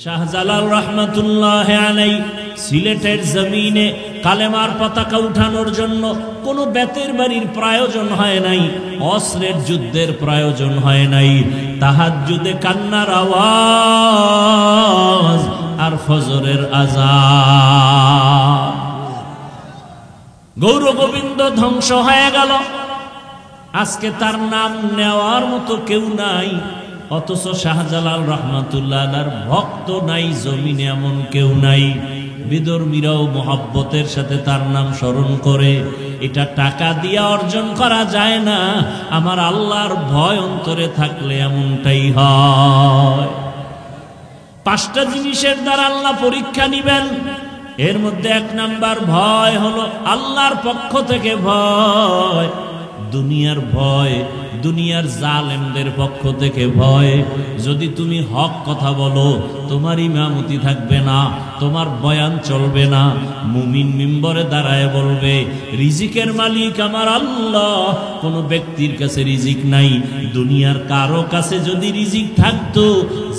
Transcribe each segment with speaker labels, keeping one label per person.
Speaker 1: শাহজালাল রহমাতুল্লাহ আলাইহি সিলেটের জমিনে কালেমার পতাকা উঠানোর জন্য কোনো বেতের বাড়ির প্রয়োজন হয় নাই, অস্ত্রের যুদ্ধের প্রয়োজন হয় নাই। তাহাজ্জুদে কান্নার আওয়াজ আর ফজরের আযান। গৌর গোবিন্দ ধ্বংস হয়ে গেল, আজকে তার নাম নেওয়ার মতো কেউ নাই। অথচ শাহজালাল রহমাতুল্লাহ আলাইহির ভক্ত নাই, জমিনে এমন কেউ নাই। বিধর্মীরাও মোহাব্বতের সাথে তার নাম স্মরণ করে। এটা টাকা দিয়ে অর্জন করা যায় না, আমার আল্লাহর ভয় অন্তরে থাকলে এমনটাই হয়। 5টা জিনিসের দ্বারা আল্লাহ পরীক্ষা নিবেন। এর মধ্যে 1 নাম্বার ভয় হলো আল্লাহর পক্ষ থেকে ভয়, দুনিয়ার ভয়, দুনিয়ার জালেমদের পক্ষ থেকে ভয়। যদি তুমি হক কথা বলো, তোমার ইমামতি থাকবে না, তোমার বয়ান চলবে না। মুমিন মিম্বরে দাঁড়ায় বলবে রিজিকের মালিক আমার আল্লাহ, কোনো ব্যক্তির কাছে রিজিক নাই। দুনিয়ার কারো কাছে যদি রিজিক থাকতো,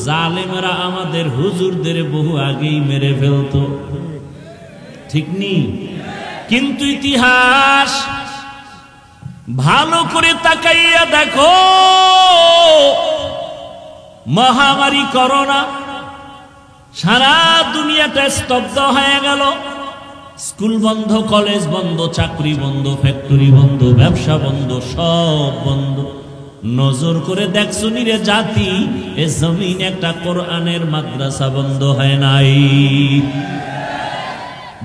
Speaker 1: জালেমেরা আমাদের হুজুরদের বহু আগেই মেরে ফেলতো, ঠিক নি? কিন্তু ইতিহাস ভালো করে তাকাইয়া দেখো, মহামারী করোনা সারা দুনিয়াটা স্তব্ধ হয়ে গেল। স্কুল বন্ধ, কলেজ বন্ধ, চাকরি বন্ধ, ফ্যাক্টরি বন্ধ, ব্যবসা বন্ধ, সব বন্ধ। নজর করে দেখছো নিরে জাতি, এ জমিন একটা কোরআনের মাদ্রাসা বন্ধ হয় নাই।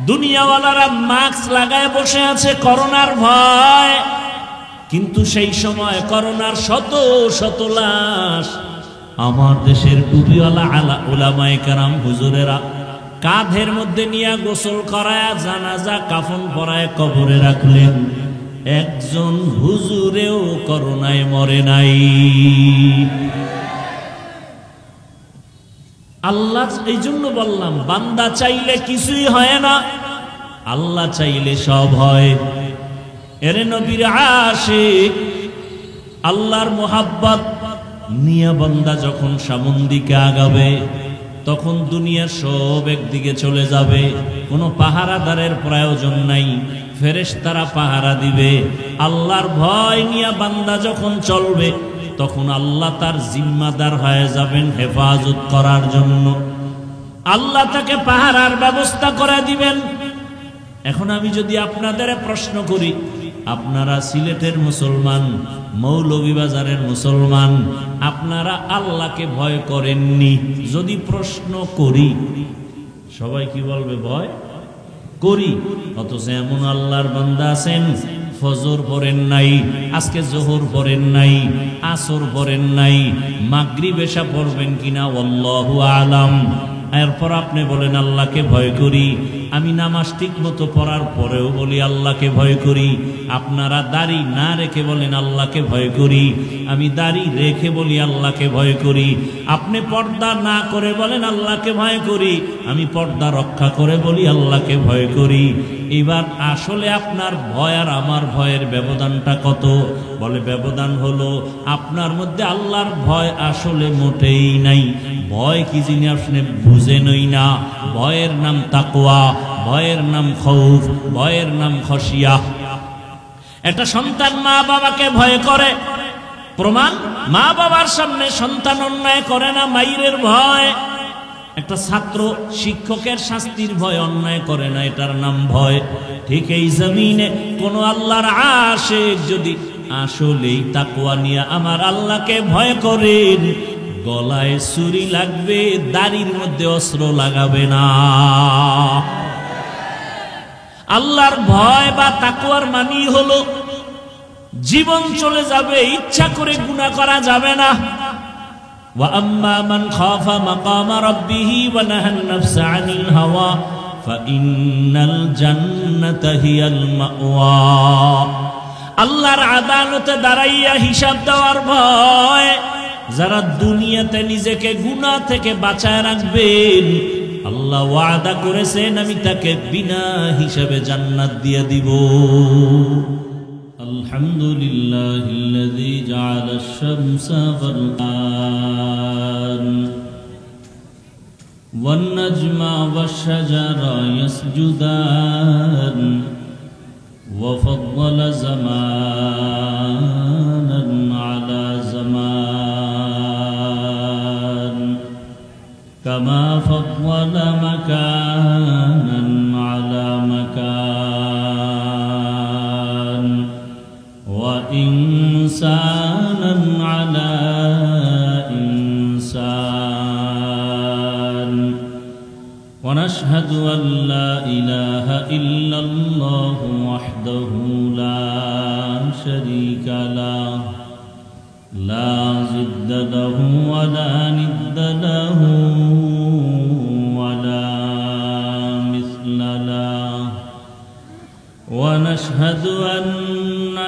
Speaker 1: দুনিয়াওয়ালারা মাস্ক লাগায় বসে আছে করোনার ভয়, কিন্তু সেই সময় করোনার শত শত লাশ আমার দেশের টুপিওয়ালা উলামায়ে কেরাম হুজুরেরা কাঁধের মধ্যে নিয়ে গোসল করায়, জানাজা কাফন পরায় কবরে রাখলেন। একজন হুজুরেও করোনায় মরে নাই। আল্লাহ, এই জন্য বললাম বান্দা চাইলে কিছুই হয় না, আল্লাহ চাইলে সব হয়। এরে নবীর আশিক, আল্লাহর মোহাব্বত নিয়া বান্দা যখন সামন দিকে আগাবে, তখন দুনিয়ার সব একদিকে চলে যাবে। কোনো পাহারাদারের প্রয়োজন নাই, ফেরেশতারা পাহারা দিবে। আল্লাহর ভয় নিয়া বান্দা যখন চলবে, তখন আল্লাহ তার জিম্মাদার হয়ে যাবেন হেফাজত করার জন্য। আল্লাহ তাকে পাহারার ব্যবস্থা করে দিবেন। এখন আমি যদি আপনাদের প্রশ্ন করি, আপনারা সিলেটের মুসলমান, মৌলভীবাজারের মুসলমান, আপনারা আল্লাহকে ভয় করেননি? যদি প্রশ্ন করি, সবাই কি বলবে? ভয় করি। অথচ এমন আল্লাহর বান্দা আছেন, ফজর পড়েন নাই, আজকে জোহর পড়েন নাই, আসর পড়েন নাই, মাগরিব এশা পড়বেন কিনা আল্লাহু আলাম। এরপর আপনি বলেন আল্লাহকে ভয় করি। আমি নামাজ ঠিক মতো পড়ার পরেও বলি আল্লাহকে ভয় করি। আপনারা দাড়ি না রেখে বলেন আল্লাহকে ভয় করি। আমি দাড়ি রেখে বলি আল্লাহকে ভয় করি। আপনি পর্দা না করে বলেন আল্লাহকে ভয় করি। আমি পর্দা রক্ষা করে বলি আল্লাহকে ভয় করি। এবার আসলে আপনার ভয় আর আমার ভয়ের ব্যবধানটা কত? বলে ব্যবধান হলো আপনার মধ্যে আল্লাহর ভয় আসলে মোটেই নাই। ভয় কি জিনিস আপনি বুঝেনই না। ভয়ের নাম তাকওয়া, ভয়ের নাম খৌফ, ভয়ের নাম খশিয়া। একটা সন্তান মা বাবাকে ভয় করে, প্রমাণ মা বাবার সামনে সন্তান অন্যায় করে না, মাইরের ভয়। একটা ছাত্র শিক্ষকের শাস্তির ভয় অন্যায় করে না, এটার নাম ভয়। ঠিক এই জমিনে কোন আল্লাহর আশিক যদি আসলেই তাকওয়া নিয়ে আমার আল্লাহকে ভয় করেন, গলায় ছুরি লাগবে, দাড়ির মধ্যে অস্ত্র লাগাবে না। আল্লাহর ভয় বা তাকওয়ার মানি হলো জীবন চলে যাবে, ইচ্ছা করে গুনাহ করা যাবে না। ওয়া আম্মা মান খাফা মাকামা রাব্বিহি ওয়া নাহান নাফসা আনিল হাওয়া ফাইন্নাল জান্নাতা হিয়াল মাওয়া। আল্লাহর আদালতে দাঁড়াইয়া হিসাব দেওয়ার ভয়। যারা দুনিয়াতে নিজেকে গুনাহ থেকে বাঁচায় রাখবেন, আল্লাহ ওয়াদা করেছেন আমি তাকে বিনা হিসাবে জান্নাত দিয়ে দিব। আলহামদুলিল্লাহিল্লাযী জাআলাশ শামসা ওয়াল والنجم والشجر يسجدان وفضل زمانا على زمان كما فضل مكانا على مكان وإنسانا على إنسان ونشهد أن لا إله إلا الله وحده لا شريك له لا ضد له ولا ند له ولا مثل له ونشهد أن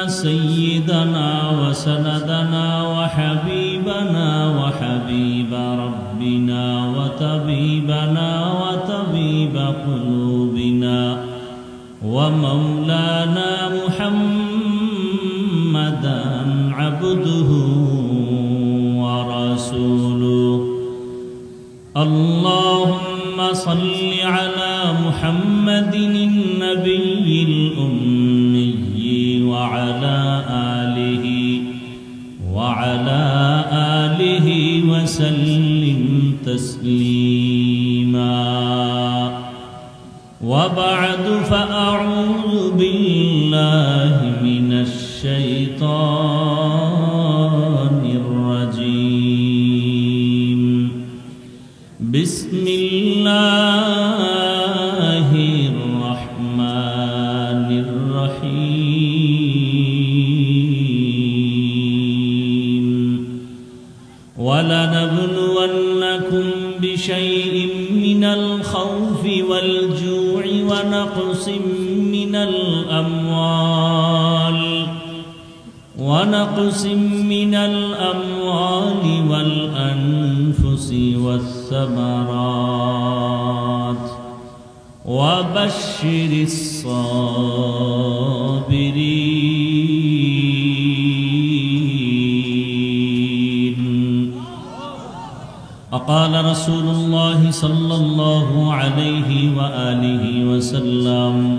Speaker 1: سيدنا وسندنا وحبيبنا وحبيب ربنا وطبيبنا وطبيب قلوبنا ومولانا محمدا عبده ورسوله اللهم صل على محمد النبي الأمي وعلى آله وسلم تسليما وبعد فأعوذ بالله من الشيطان الرجيم بسم الله الرحمن الرحيم ولنبلونكم بشيء من الخوف والجوع ونقص من الأموال والأنفس والثمرات وبشر الصابرين وقال رسول الله صلى الله عليه وآله وسلم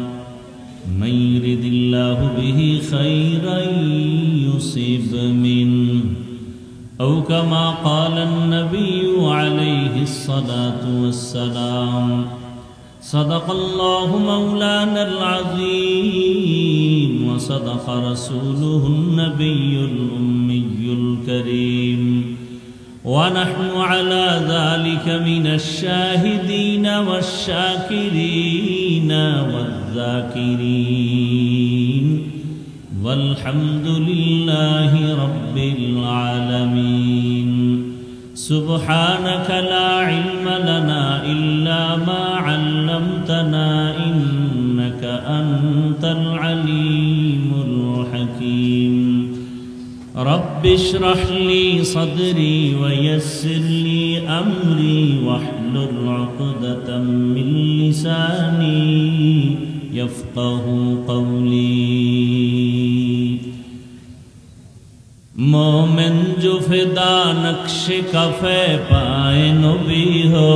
Speaker 1: من يرد الله به خيرا يصيب منه أو كما قال النبي عليه الصلاة والسلام صدق الله مولانا العظيم وصدق رسوله النبي الأمي الكريم ونحن على ذلك من الشاهدين والشاكرين والذاكرين والحمد لله رب العالمين سبحانك لا علم لنا إلا ما علمتنا إنك أنت العليم الحكيم رب اشرح لي صدري ويسر لي أمري واحلل عقدة من لساني يفقه قولي मोमिन जो फिदा नक्श कफ़े पाए नबी हो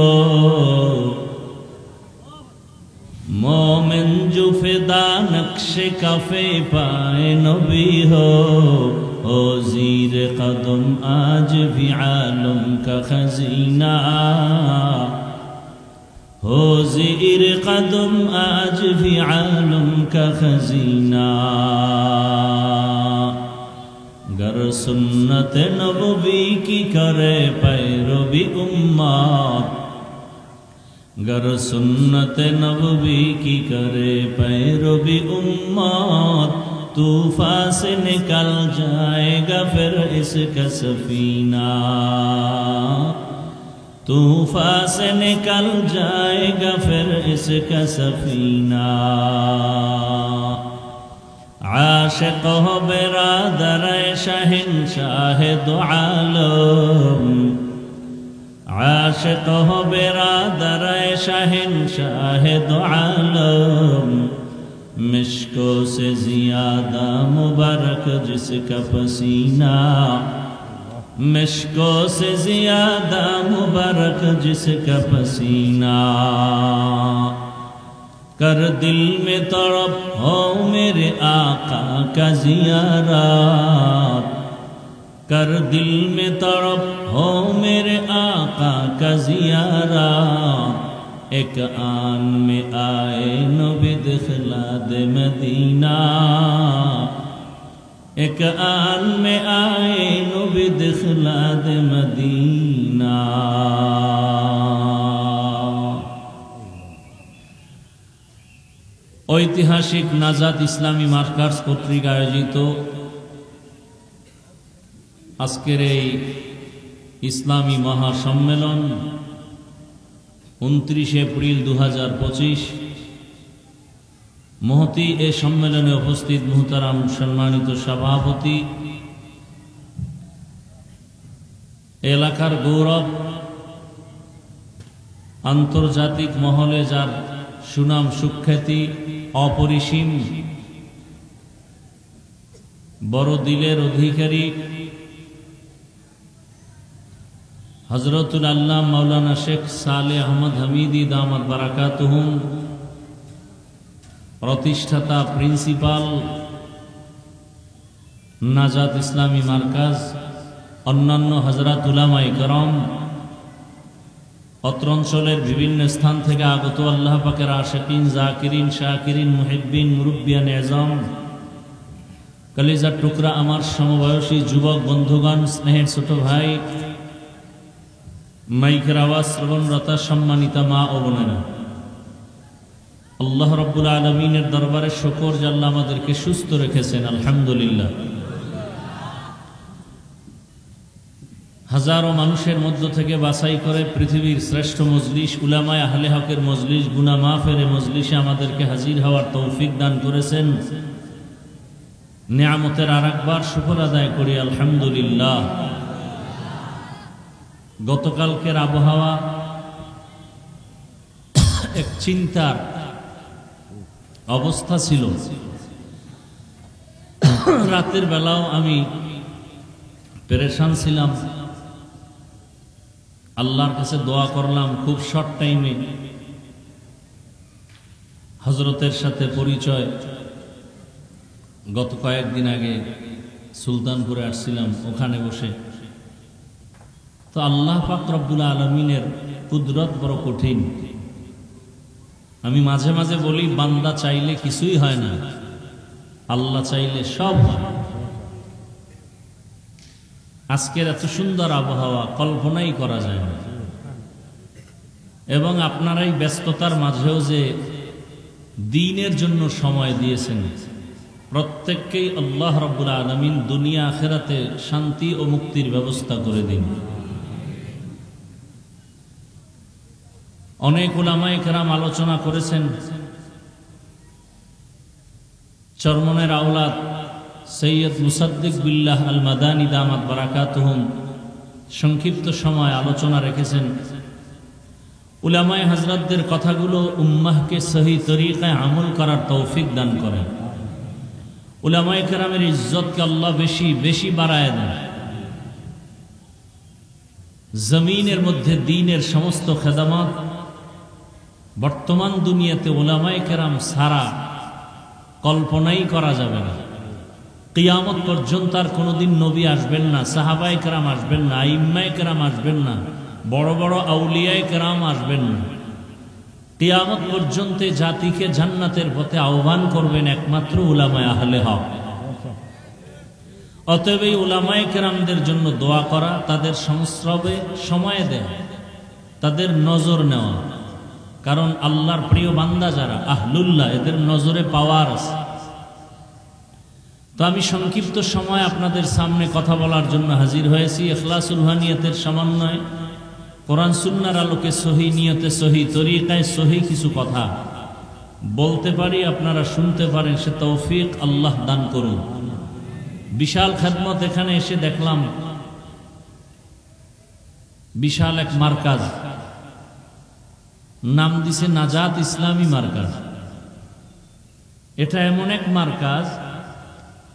Speaker 1: मोमिन जो फिदा नक्श कफ़े पाए नबी हो ओ ज़ीर कदम आज भी आलम का खजीना हो ज़ीर कदम आज भी आलम का खजीना गर सुन्नत नबवी की करे पैरवी उम्मत गर सुन्नत नबवी की करे पैरवी उम्मत तूफान से निकल जाएगा फिर इसका सफीना तूफान से निकल जाएगा फिर इसका सफीना आशिक हो बिरादर शहंशाह दो आलम आशिक हो बिरादर शहंशाह दो आलम मिश्कों से ज़्यादा मुबारक जिसका पसीना मिश्को से ज्यादा मुबारक जिसका पसीना। कर दिल में तड़प हो मेरे आका का जियारत, कर दिल में तड़प हो मेरे आका का जियारत। एक आन में आए नबी दिखला दे मदीना, एक आन में आए नबी दिखला दे मदीना। ঐতিহাসিক নাজাত ইসলামী মার্কার্স কর্তৃক আয়োজিত আজকের এই ইসলামী মহাসম্মেলন 29 এপ্রিল 2025 মহতি এ সম্মেলনে উপস্থিত মুহতারাম সম্মানিত সভাপতি, এলাকার গৌরব, আন্তর্জাতিক মহলে যার সুনাম সুখ্যাতি অপরিসীম, বড় দিলের অধিকারী হযরতুল আল্লাহ মাওলানা শেখ সালেহ আহমদ হামিদি দামাত বারাকাতুহুম, প্রতিষ্ঠাতা প্রিন্সিপাল নাজাত ইসলামী মার্কাজ, অন্যান্য হযরত উলামায়ে কেরাম, অত্র অঞ্চলের বিভিন্ন স্থান থেকে আগত আল্লাহ পাকের আশিকিন, জাকিরিন, শাকিরিন, মুহিব্বিন, মুরব্বিয়ান এজম, কলিজার টুকরা আমার সমবয়সী যুবক বন্ধুগণ, স্নেহের ছোট ভাই, মাইকের আওয়াজ শ্রবণরতা সম্মানিতা মা ও বোনেরা, আল্লাহ রাব্বুল আলামিনের দরবারে শুকর যে আল্লাহ আমাদেরকে সুস্থ রেখেছেন, আলহামদুলিল্লাহ। হাজারো মানুষের মধ্য থেকে বাছাই করে পৃথিবীর শ্রেষ্ঠ মজলিস উলামায়ে আহলে হকের মজলিস, গুনাহ মাফের মজলিসে আমাদেরকে হাজির হওয়ার তৌফিক দান করেছেন। নিয়ামতের আরেকবার শুকর আদায় করি, আলহামদুলিল্লাহ। গতকালকের আবহাওয়া এক চিন্তার অবস্থা ছিল। রাতের বেলাও আমি পেরেশান ছিলাম, আল্লাহর কাছে দোয়া করলাম। খুব শর্ট টাইমে হযরতের সাথে পরিচয়। গত কয়েকদিন আগে সুলতানপুরে আসছিলাম, ওখানে বসে তো আল্লাহ পাক রব্বুল আলামিনের কুদরত বড় কঠিন। আমি মাঝে মাঝে বলি, বান্দা চাইলে কিছুই হয় না, আল্লাহ চাইলে সব হয়। আজকের এত সুন্দর আবহাওয়া কল্পনাই করা যায় না, এবং আপনারাই ব্যস্ততার মাঝেও যে দ্বীনের জন্য সময় দিয়েছেন, প্রত্যেককেই আল্লাহ রাব্বুল আলামিন দুনিয়া আখিরাতে শান্তি ও মুক্তির ব্যবস্থা করে দিন। অনেক উলামায়ে কেরাম আলোচনা করেছেন। চরমনের আওলাদ সৈয়দ মুসাদ্দিক বিল্লাহ আল মাদানী দামাত বারাকাতুহুম সংক্ষিপ্ত সময় আলোচনা রেখেছেন। উলামায়ে হযরতদের কথাগুলো উম্মাহকে সহি তরিকায় আমল করার তৌফিক দান করেন। উলামায়ে কেরামের ইজ্জতকে আল্লাহ বেশি বেশি বাড়ায় দেন। জমিনের মধ্যে দ্বীনের সমস্ত খেদমত বর্তমান দুনিয়াতে উলামায়ে কেরাম ছাড়া কল্পনাই করা যাবে না। কিয়ামত পর্যন্ত আর কোনোদিন নবী আসবেন না, সাহাবায়ে কেরাম আসবেন না, আইম্মায়ে কেরাম আসবেন না, বড় বড় আউলিয়ায়ে কেরাম আসবেন না। কিয়ামত পর্যন্ত জাতিকে জান্নাতের পথে আহ্বান করবেন একমাত্র উলামায়ে আহলে হক। অতএব এই উলামায়ে কেরামদের জন্য দোয়া করা, তাদের সংস্রবে সময় দেওয়া, তাদের নজর নেওয়া, কারণ আল্লাহর প্রিয় বান্দা যারা আহলুল্লাহ, এদের নজরে পাওয়ার আছে। তো আমি সংক্ষিপ্ত সময় আপনাদের সামনে কথা বলার জন্য হাজির হয়েছি। ইখলাসুল রুহানিয়াতের সমন্বয়ে কোরআন সুন্নাহর আলোকে সহি নিয়তে, সহি তরিকায়, সহি কিছু কথা বলতে পারি, আপনারা শুনতে পারেন, সে তৌফিক আল্লাহ দান করুন। বিশাল খেদমত। এখানে এসে দেখলাম বিশাল এক মার্কাজ, নাম দিছে নাজাত ইসলামী মার্কাজ। এটা এমন এক মার্কাজ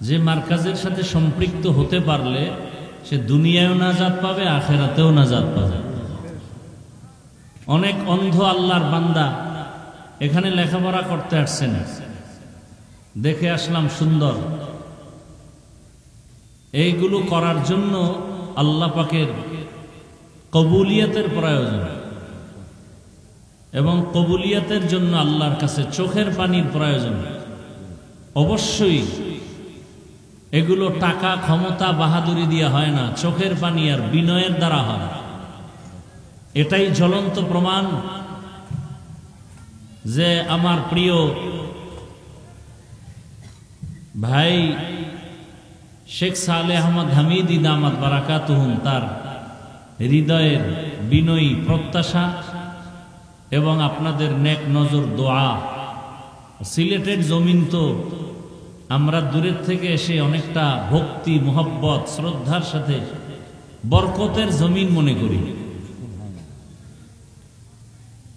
Speaker 1: যে মার্কাজের সাথে সম্পৃক্ত হতে পারলে সে দুনিয়ায়ও নাজাত পাবে, আখেরাতেও নাজাত পাবে। অনেক অন্ধ আল্লাহর বান্দা এখানে লেখাপড়া করতে আসছেন, দেখে আসলাম সুন্দর। এইগুলো করার জন্য আল্লাহ পাকের কবুলিয়তের প্রয়োজন, এবং কবুলিয়তের জন্য আল্লাহর কাছে চোখের পানির প্রয়োজন। অবশ্যই এগুলো টাকা, ক্ষমতা, বাহাদুরি দিয়ে হয় না, চোখের পানি আর বিনয়ের দ্বারা হয়। এটাই জ্বলন্ত প্রমাণ যে আমার প্রিয় ভাই শেখ সালেহ আহমদ হামিদি দামাত বারাকাতুহুম তার হৃদয়ের বিনয়ী প্রত্যাশা এবং আপনাদের নেক নজর দোয়া। সিলেটের জমিন তো আমরা দূরের থেকে এসে অনেকটা ভক্তি, মোহব্বত, শ্রদ্ধার সাথে বরকতের জমিন মনে করি।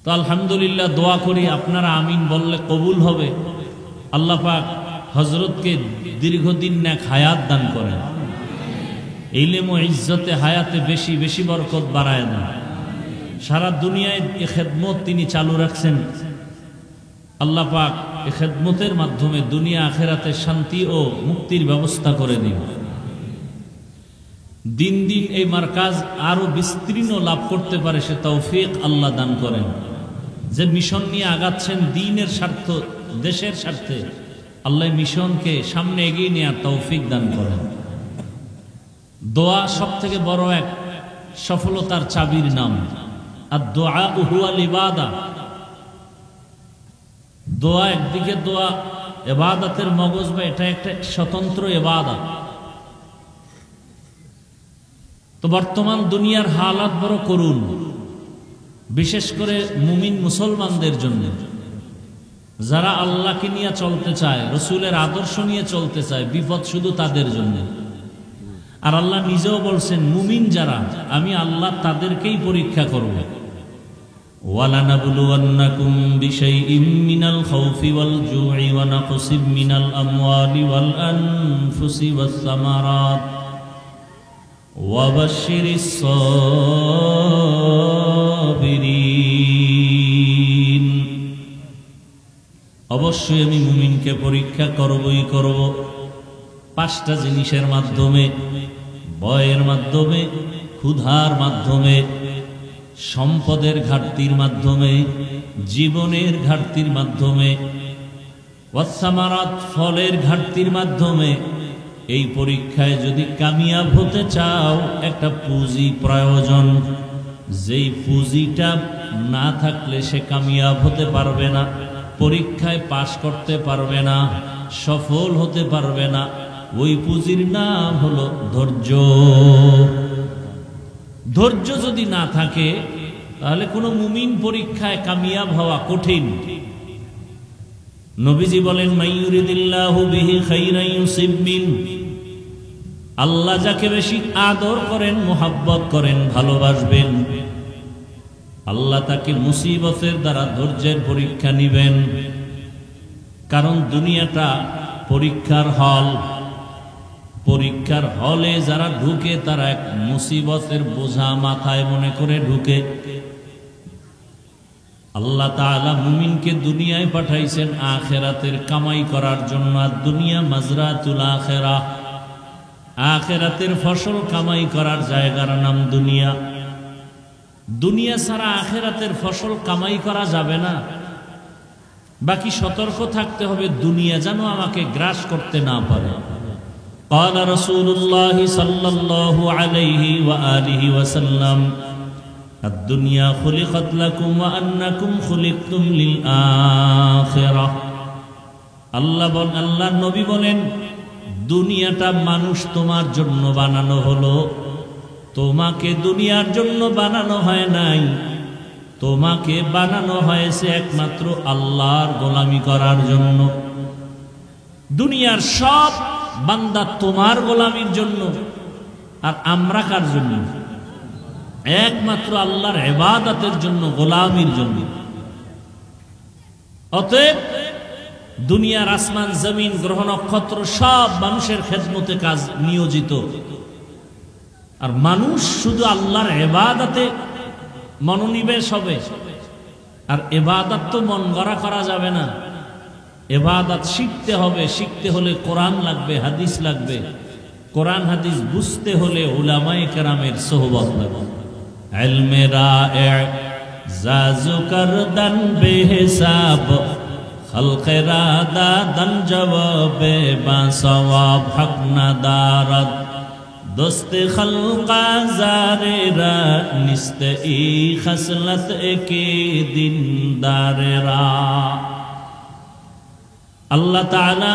Speaker 1: তো আলহামদুলিল্লাহ দোয়া করি, আপনারা আমিন বললে কবুল হবে। আল্লাহ পাক হযরতকে দীর্ঘদিন নেক হায়াত দান করেন, ইলম ও ইজ্জতে হায়াতে বেশি বেশি বরকত বাড়ায় দেন। সারা দুনিয়ায় এ খেদমত তিনি চালু রাখছেন। আল্লাহ পাক এ খেদমতের মাধ্যমে দুনিয়া আখেরাতে শান্তি ও মুক্তির ব্যবস্থা করে দিন। দিন দিন এই মার্কাজ আরো বিস্তীর্ণ লাভ করতে পারে সে তৌফিক আল্লাহ দান করেন। যে মিশন নিয়ে আগাচ্ছেন দ্বীনের স্বার্থ, দেশের স্বার্থে, আল্লাহ মিশনকে সামনে এগিয়ে নেওয়ার তৌফিক দান করেন। দোয়া সব থেকে বড় এক সফলতার চাবির নাম। আর দোয়া হুয়াল ইবাদা, দোয়া একদিকে দোয়া ইবাদতের মগজ, বা এটা একটা স্বতন্ত্র ইবাদত। তো বর্তমান দুনিয়ার হালাত বড় করুন, বিশেষ করে মুমিন মুসলমানদের জন্য, যারা আল্লাহকে নিয়ে চলতে চায়, রসুলের আদর্শ নিয়ে চলতে চায়, বিপদ শুধু তাদের জন্য। আর আল্লাহ নিজেও বলছেন মুমিন যারা, আমি আল্লাহ তাদেরকেই পরীক্ষা করব। ওয়ালানাবলুওয়ান্নাকুম বিশাইইম মিনাল খাউফি ওয়াল জুই ওয়া নাকসিম মিনাল আমওয়ালি ওয়াল আনফুসি ওয়াস সামারাত ওয়া বাশশিরিস সাবিরিন। অবশ্যই আমি মুমিনকে পরীক্ষা করবই করব। পাঁচটা জিনিসের মাধ্যমে: ভয়ের মাধ্যমে, ক্ষুধার মাধ্যমে, সম্পদের ঘাটতির মাধ্যমে, জীবনের ঘাটতির মাধ্যমে, ওয়াসসামারাত ফলের ঘাটতির মাধ্যমে। এই পরীক্ষায় যদি কামিয়াব হতে চাও, একটা পুঁজি প্রয়োজন। যেই পুঁজিটা না থাকলে সে কামিয়াব হতে পারবে না, পরীক্ষায় পাশ করতে পারবে না, সফল হতে পারবে না। ওই পুঁজির নাম হলো ধৈর্য। ধৈর্য যদি না থাকে তাহলে কোনো মুমিন পরীক্ষায় কামিয়াব হওয়া কঠিন। নবীজি বলেন, মাইয়ুরিদিল্লাহু বিহি খাইরান ইউসিব মিন। আল্লাহ যাকে বেশি আদর করেন, মোহাব্বত করেন, ভালোবাসবেন, আল্লাহ তাকে মুসিবতের দ্বারা ধৈর্যের পরীক্ষা নিবেন। কারণ দুনিয়াটা পরীক্ষার হল। পরীক্ষার হলে যারা ঢুকে তারা এক মুসিবতের বোঝা মাথায় মনে করে ঢুকে। আল্লাহ তাআলা মুমিনকে দুনিয়ায় পাঠাইছেন আখিরাতের কামাই করার জন্য। আর দুনিয়া মাজরাতুল আখিরাহ, আখিরাতের ফসল কামাই করার জায়গার নাম দুনিয়া। দুনিয়া ছাড়া আখিরাতের ফসল কামাই করা যাবে না। বাকি সতর্ক থাকতে হবে দুনিয়া যেন আমাকে গ্রাস করতে না পারে। قال رسول الله صلى الله عليه وآله وسلم الدنيا خلقت لكم وأنكم خلقتم للآخرة। আল্লাহ নবী বলেন, দুনিয়াটা মানুষ তোমার জন্য বানানো হলো, তোমাকে দুনিয়ার জন্য বানানো হয় নাই। তোমাকে বানানো হয়েছে একমাত্র আল্লাহর গোলামি করার জন্য। দুনিয়ার সব বান্দা তোমার গোলামির জন্য। আর আমরা কার জন্য? একমাত্র আল্লাহর ইবাদতের জন্য, গোলামির জন্য। অতএব দুনিয়ার আসমান, জমিন, গ্রহ, নক্ষত্র সব মানুষের খেদমতে কাজ নিয়োজিত। আর মানুষ শুধু আল্লাহর ইবাদতে মনোনিবেশ হবে। আর ইবাদত তো মন গড়া করা যাবে না, ইবাদত শিখতে হবে। শিখতে হলে কোরআন লাগবে, হাদিস লাগবে। কোরআন হাদিস বুঝতে হলে উলামায়ে কেরামের সোহবত লাগবে। ইলমে রায়ে জাজু করদান বেহিসাব, খলকে রাদা দন জবাবে বা সওয়াব হক নাদারত, দোস্তে খলকা জারেরা নিস্তে ই খসলত একে দিন দারেরা। আল্লাহ তাআলা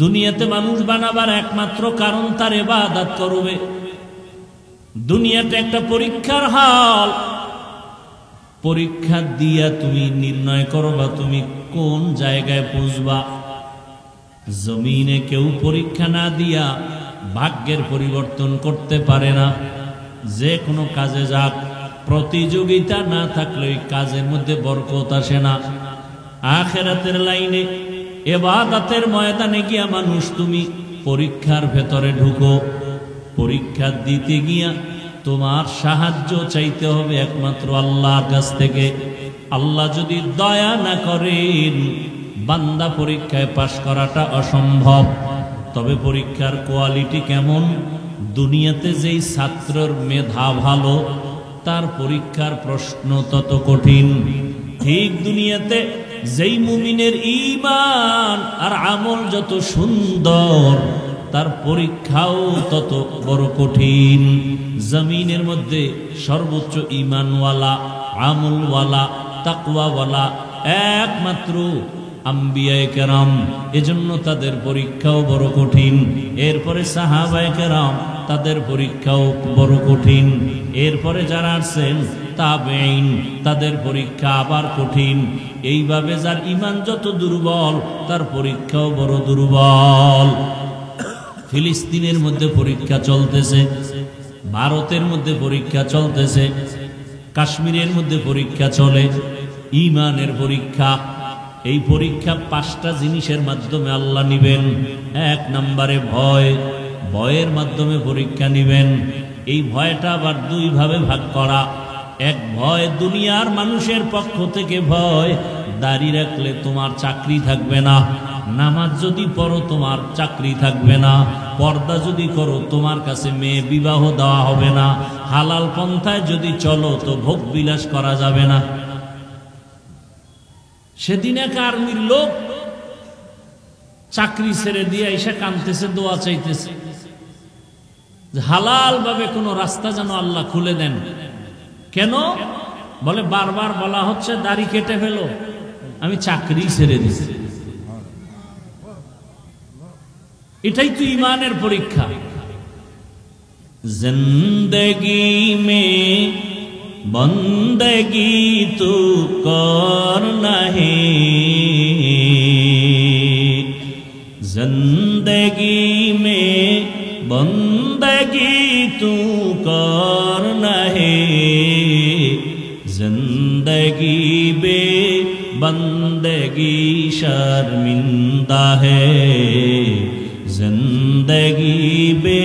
Speaker 1: দুনিয়াতে মানুষ বানাবার একমাত্র কারণ তার ইবাদত করবে। দুনিয়াটা একটা পরীক্ষার হল। পরীক্ষা দিয়া তুমি নির্ণয় করবা তুমি কোন জায়গায় পৌঁছবা। জমিনে কেউ পরীক্ষা না দিয়া ভাগ্যের পরিবর্তন করতে পারে না। যে কোনো কাজে যাক, প্রতিযোগিতা না থাকলে ওই কাজের মধ্যে বরকত আসে না। আখিরাতের লাইনে ইবাদতের ময়দানে গিয়া মানুষ তুমি পরীক্ষার ভেতরে ঢুকো। পরীক্ষা দিতে গিয়া তোমার সাহায্য চাইতে হবে একমাত্র আল্লাহর কাছ থেকে। আল্লাহ যদি দয়া না করেন, বান্দা পরীক্ষায় পাশ করাটা অসম্ভব। তবে পরীক্ষার কোয়ালিটি কেমন? দুনিয়াতে যেই ছাত্রের মেধা ভালো, তার পরীক্ষার প্রশ্ন তত কঠিন। ঠিক দুনিয়াতে যেই মুমিনের ঈমান আর আমল যত সুন্দর, তার পরীক্ষাও তত বড় কঠিন। জমিনের মধ্যে সর্বোচ্চ ঈমানওয়ালা, আমলওয়ালা, তাকওয়াওয়ালা একমাত্র আম্বিয়ায়ে কেরাম। এজন্য তাদের পরীক্ষাও বড় কঠিন। এরপরে সাহাবায়ে কেরাম, তাদের পরীক্ষাও বড় কঠিন। এরপরে যারা আসছেন তাবেঈন, তাদের পরীক্ষা আবার কঠিন। এইভাবে যার ঈমান যত দুর্বল, তার পরীক্ষাও বড় দুর্বল। ফিলিস্তিনের মধ্যে পরীক্ষা চলতেছে, ভারতের মধ্যে পরীক্ষা চলতেছে, কাশ্মীরের মধ্যে পরীক্ষা চলে, ঈমানের পরীক্ষা। এই পরীক্ষা 5টা জিনিসের মাধ্যমে আল্লাহ নিবেন। 1 নম্বরে ভয়, ভয়ের মাধ্যমে পরীক্ষা নিবেন। এই ভয়টা আবার 2 ভাবে ভাগ করা। এক ভয় দুনিয়ার মানুষের পক্ষ থেকে ভয়, দাড়ি রাখলে তোমার চাকরি থাকবে না, নামাজ যদি পড়ো তোমার চাকরি থাকবে না, পর্দা যদি করো তোমার কাছে মেয়ে বিবাহ দেওয়া হবে না, হালাল পন্থায় যদি চলো তো ভোগ বিলাস করা যাবে না। সেদিন এক আর্মির লোক চাকরি ছেড়ে দিয়ে এসে কাঁদতেছে, দোয়া চাইতেছে, হালাল ভাবে কোনো রাস্তা যেন আল্লাহ খুলে দেন। কেন? বলে বারবার বলা হচ্ছে দাড়ি কেটে ফেলো, আমি চাকরি ছেড়ে দিছি। এটাই তো ঈমানের পরীক্ষা। জিন্দেগি মে বন্দেগি তু করনা হে, জিন্দেগি মে বন্দেগি তু করনা হে, जिंदगी बे बंदगी शर्मिंदा है, जिंदगी बे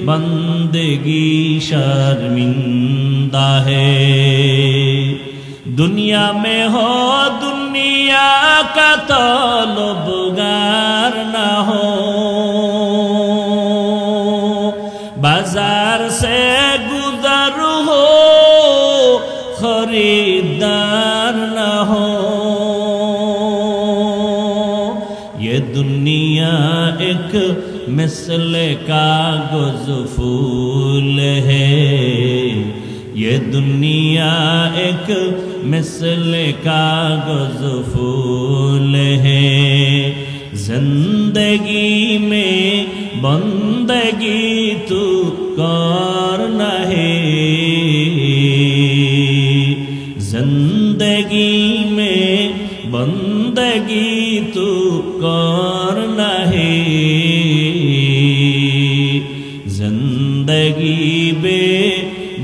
Speaker 1: बंदगी शर्मिंदा है। दुनिया में हो दुनिया का तलबगार न हो, बाजार से गुजर हो खरीदार न हो। ये दुनिया एक मिसल कागज फूल है, ये दुनिया एक मिसल कागज फूल है। जिंदगी में बंदगी तू करना है, जिंदगी में बंदगी तू करना है, जिंदगी बे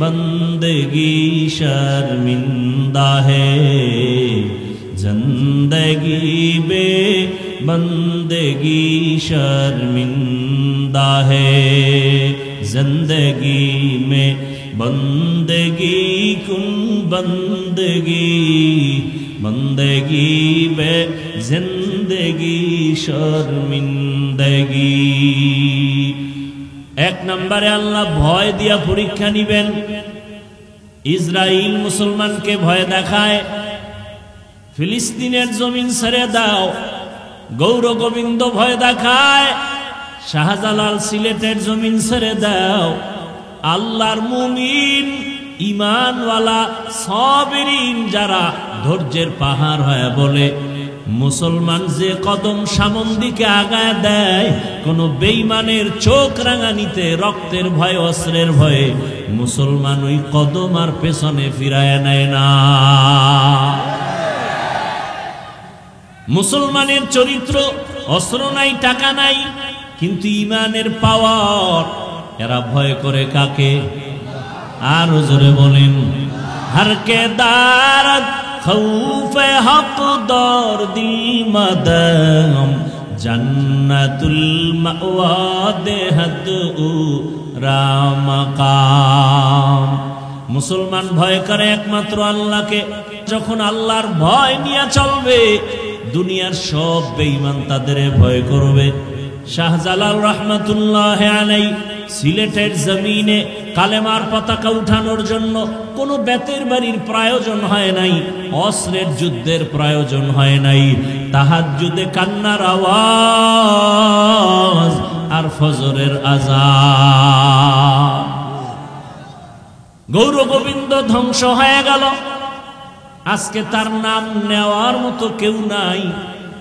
Speaker 1: बंदगी शर्मिंदा है, जिंदगी बे बंदगी शर्मिंदा शर्मिंदा है जिंदगी में बंदगी कुन बंदगी बंदगी बे जिंदगी शर्मिंदगी। एक नम्बरे अल्लाह भय दिया परीक्षा निबेन। इस्राइल मुसलमान के भय देखाय फिलिस्तीनेर जमीन ছেড়ে দাও। गौर गोविंद भय देखाय शाहजालाल सिलेटेर जमीन ছেড়ে দাও। আল্লাহর মুমিন ईमानवाला साबिरीन যারা ধৈর্যের পাহাড় হয় বলে मुसलमान जे कदम सामन दिके आगाय देय कोनो बेईमानेर चोख रांगानिते रक्तेर भय अस्त्रेर भय मुसलमान ओई कदम आर पेछने फिराय नेय ना। मुसलमानेर चरित्र अस्त्र नाई टाका नाई किन्तु ईमानेर पावार एरा भय करे काके आरो जोरे बोलेन हर के दारत खौफे हक दर दिल मदम जन्नतुल मअवा देहद रामकाम। मुसलमान भय करे एकमात्र आल्लाह के। जखन आल्लाहर भय निया चलबे दुनियार सब बेईमान तादेर भय करबे। शाहजालाल रहमतुल्लाह आलैहि सिलेटेर जमीने कालेमार पताका उठानोर जन्य कोनो बेतेर बाड़ीर प्रयोजन हय नाई, अस्त्रेर युद्धेर प्रयोजन हय नाई। ताहाज्जुदे कान्नार आवाज आर फजरेर आजान। गौर गोविंद ध्वंस हये गेल। आजके तार नाम नेওয়ার मतो केउ नाई,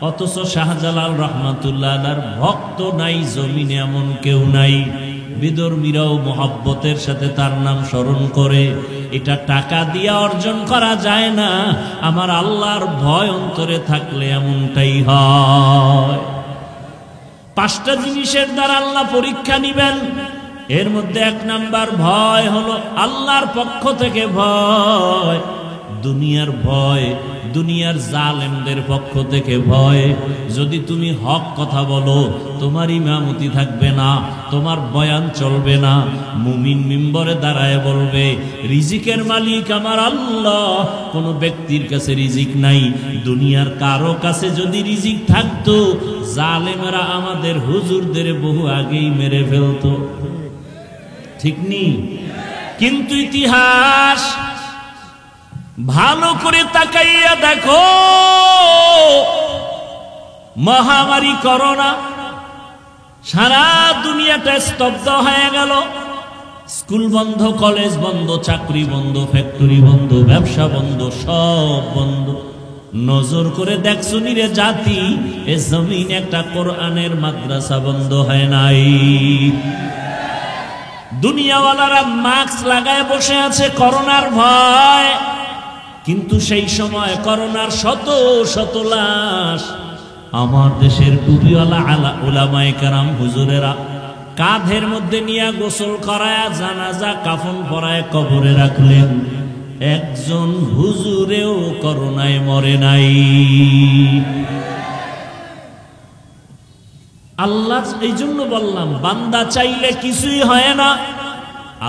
Speaker 1: অথচ শাহজালাল রহমাতুল্লাহ আলাইহির ভক্ত নাই জমিনে এমন কেউ নাই। বিধর্মীরাও মোহাব্বতের সাথে তার নাম স্মরণ করে। এটা টাকা দিয়ে অর্জন করা যায় না, আমার আল্লাহর ভয় অন্তরে থাকলে এমনটাই হয়। পাঁচটা জিনিসের দ্বারা আল্লাহ পরীক্ষা নিবেন। এর মধ্যে এক নাম্বার ভয় হলো আল্লাহর পক্ষ থেকে ভয়। দুনিয়ার ভয়, দুনিয়ার জালেমদের পক্ষ থেকে ভয়। যদি তুমি হক কথা বলো তোমার ইমামতি থাকবে না, তোমার বয়ান চলবে না। মুমিন মিম্বরে দাঁড়ায় বলবে রিজিকের মালিক আমার আল্লাহ, কোনো ব্যক্তির কাছে রিজিক নাই। দুনিয়ার কারো কাছে যদি রিজিক থাকতো জালেমেরা আমাদের হুজুরদের বহু আগেই মেরে ফেলতো, ঠিক নি? কিন্তু ইতিহাস ভালো করে তাকাইয়া দেখো, মহামারী করোনা সারা দুনিয়াটা স্তব্ধ হয়ে গেল। স্কুল বন্ধ, কলেজ বন্ধ, চাকরি বন্ধ, ফ্যাক্টরি বন্ধ, ব্যবসা বন্ধ, সব বন্ধ। নজর করে দেখছো নিরে জাতি, এ জমিন একটা কোরআনের মাদ্রাসা বন্ধ হয় নাই। দুনিয়াওয়ালারা মাস্ক লাগায় বসে আছে করোনার ভয়, কিন্তু সেই সময় করোনার শত শত লাশ আমার দেশের টুপিওয়ালা উলামায়ে কেরাম হুজুরেরা কাঁধের মধ্যে নিয়ে গোসল করায়া জানাজা কাফন পরায় কবরে রাখলেন। একজন হুজুরেও করোনায় মরে নাই। আল্লাহ এই জন্য বললাম বান্দা চাইলে কিছুই হয় না,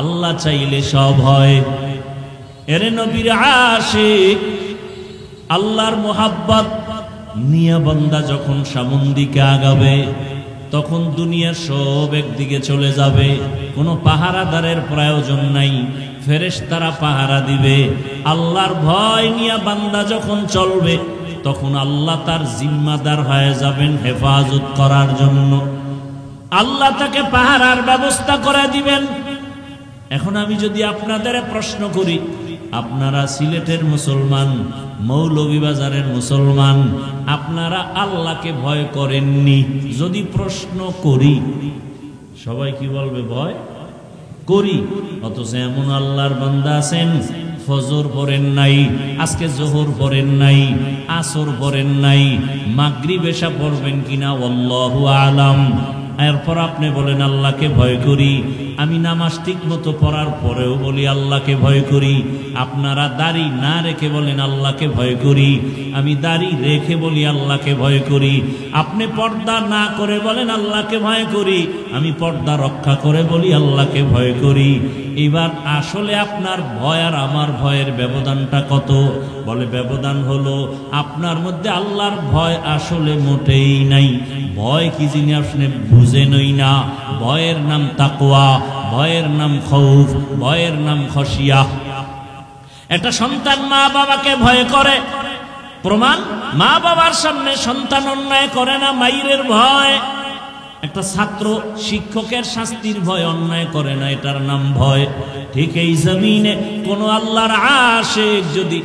Speaker 1: আল্লাহ চাইলে সব হয়। এরে নবীর আশিক আল্লাহর মোহাব্বত নিয়া বান্দা যখন সামন দিকে আগাবে তখন দুনিয়ার সব একদিকে চলে যাবে। কোনো পাহারাদারের প্রয়োজন নাই, ফেরেশতারা পাহারা দিবে। আল্লাহর ভয় নিয়া বান্দা যখন চলবে তখন আল্লাহ তার জিম্মাদার হয়ে যাবেন হেফাজত করার জন্য। আল্লাহ তাকে পাহারার ব্যবস্থা করে দিবেন। এখন আমি যদি আপনাদের প্রশ্ন করি, আপনারা সিলেটের মুসলমান, মৌলভীবাজারের মুসলমান, আপনারা আল্লাহকে ভয় করেননি? যদি প্রশ্ন করি সবাই কি বলবে? ভয় করি। অথচ এমন আল্লাহর বান্দা আছেন ফজর পড়েন নাই, আজকে জোহর পড়েন নাই, আসর পড়েন নাই, মাগরিব এশা পড়বেন কিনা আল্লাহু আলাম। এরপর আপনি বলেন আল্লাহকে ভয় করি। আমি নামাজ ঠিক মতো পড়ার পরেও বলি আল্লাহকে ভয় করি। আপনারা দাড়ি না রেখে বলেন আল্লাহকে ভয় করি। আমি দাড়ি রেখে বলি আল্লাহকে ভয় করি। আপনি পর্দা না করে বলেন আল্লাহকে ভয় করি। আমি পর্দা রক্ষা করে বলি আল্লাহকে ভয় করি। এবার আসলে আপনার ভয় আর আমার ভয়ের ব্যবধানটা কত? বলে ব্যবধান হলো আপনার মধ্যে আল্লাহর ভয় আসলে মোটেই নাই। ভয় কি জিনিস আপনি বুঝেনই না। ভয়ের নাম তাকওয়া, ভয়ের নাম খৌফ, ভয়ের নাম খশিয়া। একটা সন্তান মা বাবাকে ভয় করে, প্রমাণ মা বাবার সামনে সন্তান অন্যায় করে না, মাইরের ভয়। একটা ছাত্র শিক্ষকের শাস্তির ভয় অন্যায় করে না, এটার নাম ভয়। ঠিক এই জমিনে কোন আল্লাহর আশিক যদি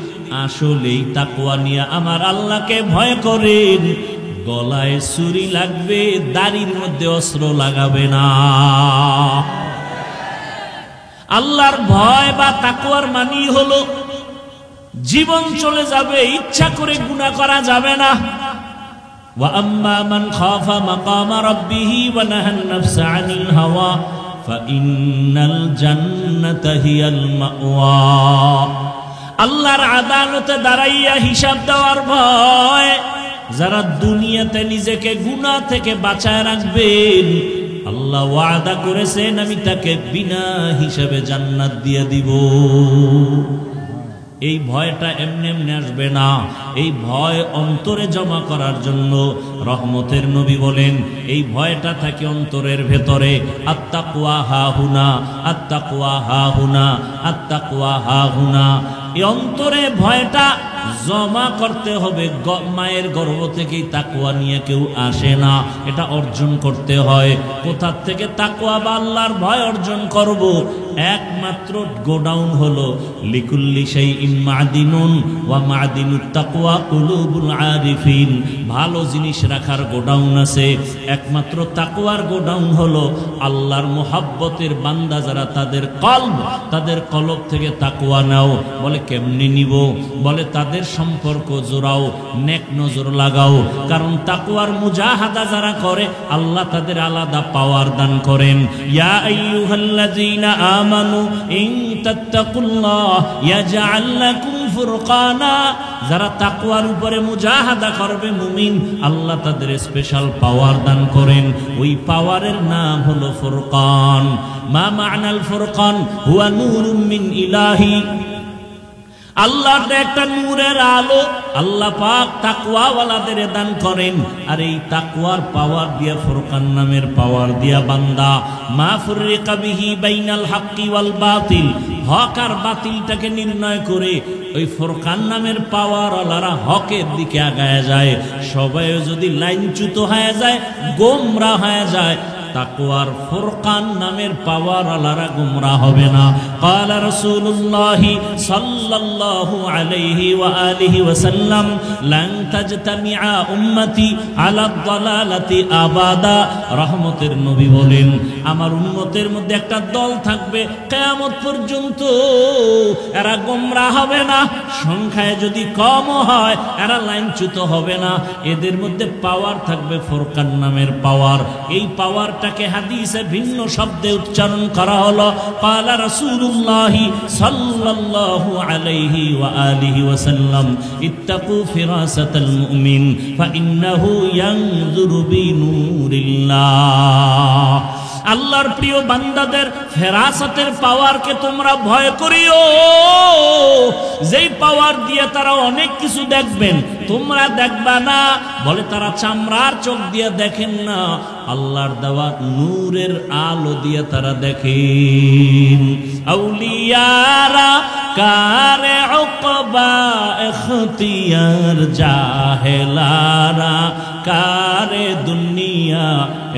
Speaker 1: আসলেই তাকওয়া নিয়ে আমার আল্লাহকে ভয় করেন, গলায় ছুরি লাগবে, দাড়ির মধ্যে অস্ত্র লাগাবে না। আল্লাহর ভয় বা তাকওয়ার মানি হলো জীবন চলে যাবে, ইচ্ছা করে গুনাহ করা যাবে না। ওয়া আম্মা মান খাফা মাকামা রাব্বিহি ওয়া নাহান নাফসা আনিল হাওয়া ফাইন্নাল জান্নাতা হিয়াল মাওয়া। আল্লাহর আদালতে দাঁড়াইয়া হিসাব দেওয়ার ভয়। যারা দুনিয়াতে নিজেকে গুনাহ থেকে বাঁচায় রাখবেন, আল্লাহ ওয়াদা করেছেন আমি তাকে বিনা হিসাবে জান্নাত দিয়ে দিব। এই ভয়টা এমনি এমনি আসবে না। এই ভয় অন্তরে জমা করার জন্য রহমতের নবী বলেন এই ভয়টা থাকে অন্তরের ভেতরে। আত্তাকওয়া হাহুনা, আত্তাকওয়া হাহুনা, আত্তাকওয়া হাহুনা। এই অন্তরে ভয়টা জমা করতে হবে। মায়ের গর্ভ থেকেই তাকওয়া নিয়ে কেউ আসে না, এটা অর্জন করতে হয়। কোথা থেকে তাকওয়া বা আল্লাহর ভয় অর্জন করব? একমাত্র গোডাউন হলো লিকুল্লি শাইইন মাদিনুন ওয়া মাদিনুত তাকওয়া কুলুবুল আরিফিন। ভালো জিনিস রাখার গোডাউন আছে, একমাত্র তাকওয়ার গোডাউন হলো আল্লাহর মুহাব্বতের বান্দা যারা তাদের কলব, তাদের কলব থেকে তাকওয়া নাও। বলে কেমনে নিব? বলে তাদের সম্পর্ক জোড়াও, নেক নজর লাগাও। কারণ তাকওয়ার মুজাহাদা যারা করে আল্লাহ তাদের আলাদা পাওয়ার দান করেন। ইয়া আইয়ুহাল্লাযীনা আমানু ইন তাত্তাকুল্লাহ ইয়াজআল লাকুম ফুরকানা। যারা তাকওয়ার উপরে মুজাহাদা করবে মুমিন, আল্লাহ তাদের স্পেশাল পাওয়ার দান করেন। ওই পাওয়ারের নাম হলো ফুরকান। মা মা'নাল ফুরকান? হুয়া নূরুম মিন ইলাহি। আল্লাহর একটা নূরের আলো আল্লাহ পাক তাকওয়াওয়ালাদের দান করেন। আর এই তাকওয়ার পাওয়ার দিয়া, ফুরকান নামের পাওয়ার দিয়া বান্দা মা ফুররিকা বিহি বাইনাল হাক্কি ওয়াল বাতিল, হক আর বাতিলটাকে নির্ণয় করে ওই ফুরকান নামের পাওয়ার আলারা হকের দিকে আগায় যায়। সবাই যদি লাইনচ্যুত হয়ে যায়, গোমরাহ হয়ে যায়, তাকওয়ার ফুরকান নামের পাওয়ার আলারা গুমরাহ হবে না। ক্বালা রাসূলুল্লাহ সাল্লাল্লাহু আলাইহি ওয়া আলিহি ওয়াসাল্লাম লান তাজতামিআ উম্মতি আলা দালালাতি আবাদা। রহমতের নবী বলেন আমার উম্মতের মধ্যে একটা দল থাকবে কিয়ামত পর্যন্ত, এরা গোমরাহ হবে না। সংখ্যায় যদি কম হয় এরা লাইনচ্যুত হবে না। এদের মধ্যে পাওয়ার থাকবে ফুরকান নামের পাওয়ার। এই পাওয়ার তাকে হাদিসে ভিন্ন শব্দে উচ্চারণ করা হলো। ক্বালা রাসূলুল্লাহ সাল্লাল্লাহু আলাইহি ওয়া আলিহি ওয়াসাল্লাম ইত্তাকু ফিরাসাতাল মুমিন ফাইন্নাহু ইয়ানজুরু বিনূরিল্লাহ। আল্লাহর প্রিয় বান্দাদের ফেরাসাতের পাওয়ারকে তোমরা ভয় করিও, যেই পাওয়ার দিয়ে তারা অনেক কিছু দেখবেন, তোমরা দেখবা না। বলে তারা চামড়ার চোখ দিয়ে দেখেন না, আল্লাহর দেওয়া নূরের আলো দিয়ে তারা দেখেন। আউলিয়ারা কারে উকবা ইখতিয়ার, জাহেলারা কারে দুনিয়া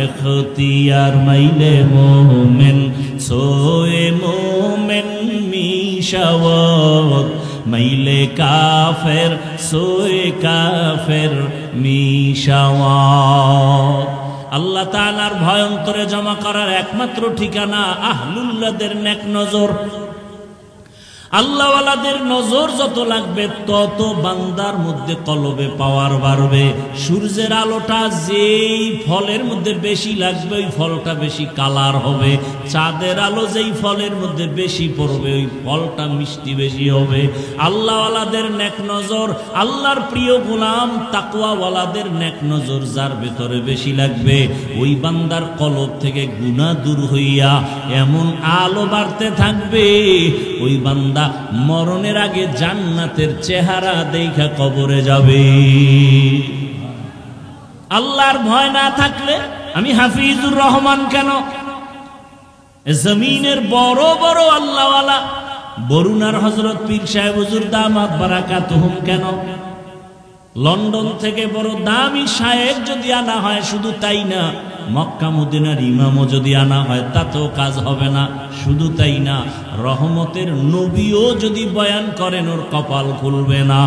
Speaker 1: ইখতিয়ার। মাইলে মোমেন সোয়ে মোমেন মিশাওয়াত, মাইলে কাফের সোয়ে কাফের মিশাওয়াত। আল্লাহ তাআলার ভয় অন্তরে জমা করার একমাত্র ঠিকানা আহলুল্লাহদের নেক নজর। আল্লাহওয়ালাদের নজর যত লাগবে তত বান্দার মধ্যে কলবে পাওয়ার বাড়বে। সূর্যের আলোটা যেই ফলের মধ্যে বেশি লাগবে ওই ফলটা বেশি কালার হবে। চাঁদের আলো যেই ফলের মধ্যে বেশি পড়বে ওই ফলটা মিষ্টি বেশি হবে। আল্লাহওয়ালাদের নেক নজর, আল্লাহর প্রিয় গোলাম তাকওয়াওয়ালাদের নেক নজর যার ভেতরে বেশি লাগবে ওই বান্দার কলব থেকে গুনাহ দূর হইয়া এমন আলো বাড়তে থাকবে ওই বান্দা মরণের আগে জান্নাতের চেহারা দেখা কবরে যাবে। আল্লাহর ভয় না থাকলে আমি হাফিজুর রহমান কেন, জমিনের বড় বড় আল্লাহওয়ালা বরুণার হযরত পীর সাহেব হুজুর দামাত বারাকাতুহুম কেন, লন্ডন থেকে বড় দামি শায়েখ যদি আনা হয় শুধু তাই না, মক্কা মদিনার ইমামও যদি আনা হয় তাতেও কাজ হবে না। শুধু তাই না, রহমতের নবীও যদি বয়ান করেন ওর কপাল খুলবে না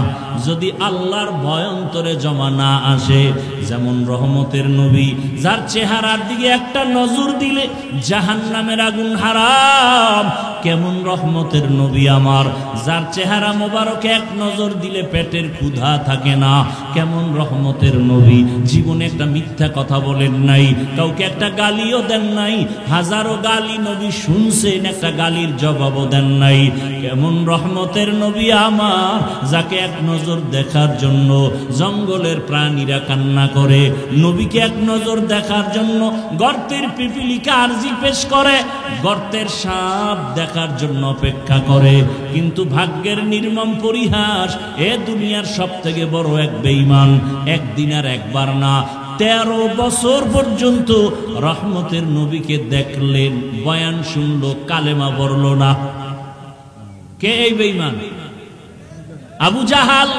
Speaker 1: যদি আল্লাহর ভয় অন্তরে জমা না আসে। যেমন রহমতের নবী যার চেহারার দিকে একটা নজর দিলে জাহান্নামের আগুন হারাম, কেমন রহমতের নবী আমার যার চেহারা মোবারকে এক নজর দিলে পেটের ক্ষুধা থাকে না, কেমন রহমতের নবী জীবনে একটা মিথ্যা কথা বলেন নাই, কাউকে একটা গালিও দেন নাই, হাজারো গালি নবী শুনছেন একটা গালির জবাবও দেন নাই। কেমন রহমতের নবী আমার যাকে এক নজর দেখার জন্য জঙ্গলের প্রাণীরা কান্না করে, নবীকে এক নজর দেখার জন্য গর্তের পিপিলিকা আরজি পেশ করে, গর্তের সাপ দেখার জন্য অপেক্ষা করে। কিন্তু ভাগ্যের নির্মম পরিহাস, এ দুনিয়ার সব থেকে বড় এক বেঈমান একদিন আর একবার না 13 বছর পর্যন্ত রহমতের নবীকে দেখলেন, বয়ান শুনলো, কালেমা পড়ল না। কে এই বেঈমান? আবু জাহাল।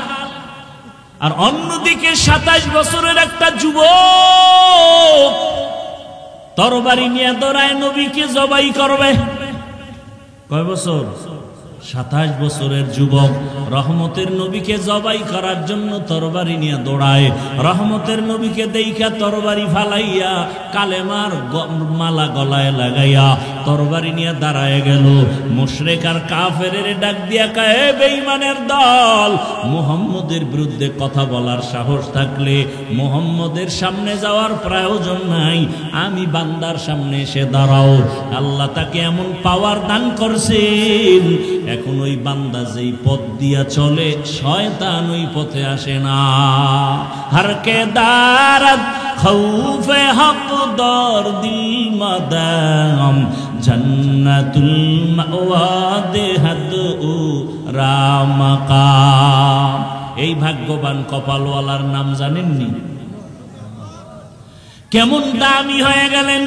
Speaker 1: আর অন্যদিকে 27 বছরের একটা যুবক তরবারি নিয়ে দৌড়ায় নবীকে জবাই করবে। কয় বছর? 27 বছরের যুবক রহমতের নবীকে জবাই করার জন্য তরবারি নিয়ে দৌড়ায়। রহমতের নবীকে দেইখা তরবারি ফালাইয়া কালেমার মালা গলায় লাগাইয়া তরবারি নিয়ে দাঁড়ায় গেল। মুশরিক আর কাফেরের ডাক দিয়া কয়, বেঈমানের দল, মুহাম্মদের বিরুদ্ধে কথা বলার সাহস থাকলে মুহাম্মদের সামনে যাওয়ার প্রয়োজন নাই, আমি বান্দার সামনে এসে দাঁড়াও। আল্লাহ তাকে এমন পাওয়ার দান করছেন, এখন ওই বান্দা যেই পথ দিয়া চলে শয়তান ওই পথে আসে না। হরকে দারদ খৌফে হক দর দিল মাদাম জান্নাতুল মাওয়া দেহাদ ও রামাকাম। এই ভাগ্যবান কপালওয়ালার নাম জানেননি? কেমন দামি হয়ে গেলেন।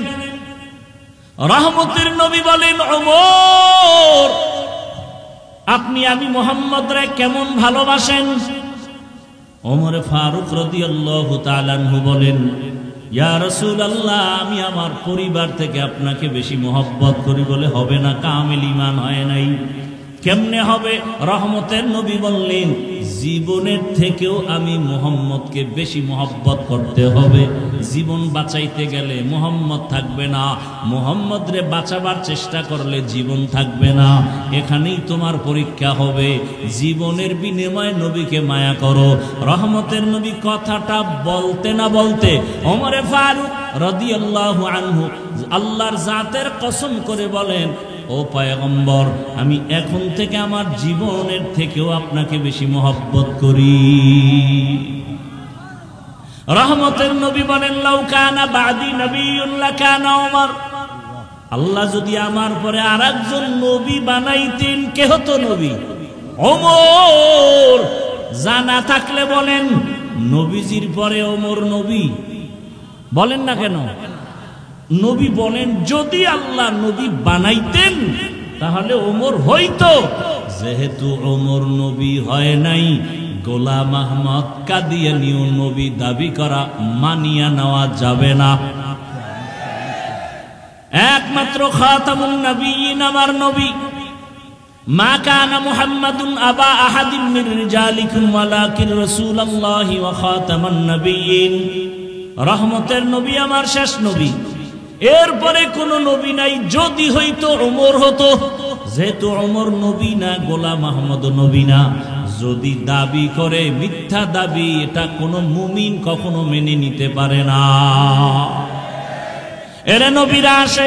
Speaker 1: রহমতের নবী বলেন, ওমর আপনি আমি মুহাম্মদ রে কেমন ভালোবাসেন? ওমর ফারুক রাদিয়াল্লাহু তাআলা আনহু বলেন, ইয়া রাসূলুল্লাহ, আমি আমার পরিবার থেকে আপনাকে বেশি মহব্বত করি। বলে হবে না, কামিল ঈমান হয় নাই। কেমনে হবে? রহমতের নবী বললেন, জীবনের থেকেও আমি মুহাম্মদকে বেশি মহব্বত করতে হবে। জীবন বাঁচাইতে গেলে মুহাম্মদ থাকবে না, মুহাম্মদ রে বাঁচাবার চেষ্টা করলে জীবন থাকবে না। এখানেই তোমার পরীক্ষা হবে। জীবনের বিনিময়ে নবীকে মায়া করো। রহমতের নবী কথাটা বলতে না বলতে ওমর ফারুক রাদিয়াল্লাহু আনহু আল্লাহর জাতের কসম করে বলেন, ও পয়গম্বর, আমি এখন থেকে আমার জীবনের থেকেও আপনাকে বেশি মহব্বত করি। রহমতের নবী বলেন, লাউ কানা বাদি নবিয়্যুন লাকানা ওমর, আল্লাহ যদি আমার পরে আরেকজন নবী বানাইতেন, কে হতো নবী? ওমর। জানা থাকলে বলেন, নবীজির পরে ওমর নবী? বলেন না কেন? নবী বলেন, যদি আল্লাহ নবী বানাইতেন তাহলে ওমর হইতো। যেহেতু ওমর নবী হয় নাই, গোলাম আহমদ কাদিয়ানীও নবী দাবি করা মানিয়া নেওয়া যাবে না। একমাত্র খাতামুন নবিয়্যিন আমার নবী। মা কানা মুহাম্মাদুন আবা আহাদিন মির রিজালিকুম ওয়ালাকিন রাসূলুল্লাহি ওয়া খাতামান নবিয়্যিন। রহমতের নবী আমার শেষ নবী, এরপরে কোন নবী নাই। যদি হইতো ওমর হতো। যেহেতু ওমর নবী না, গোলাম আহমদ নবী না, যদি দাবি করে মিথ্যা দাবি, এটা কোনো মুমিন কখনো মেনে নিতে পারে না। এরে নবীরা আসে,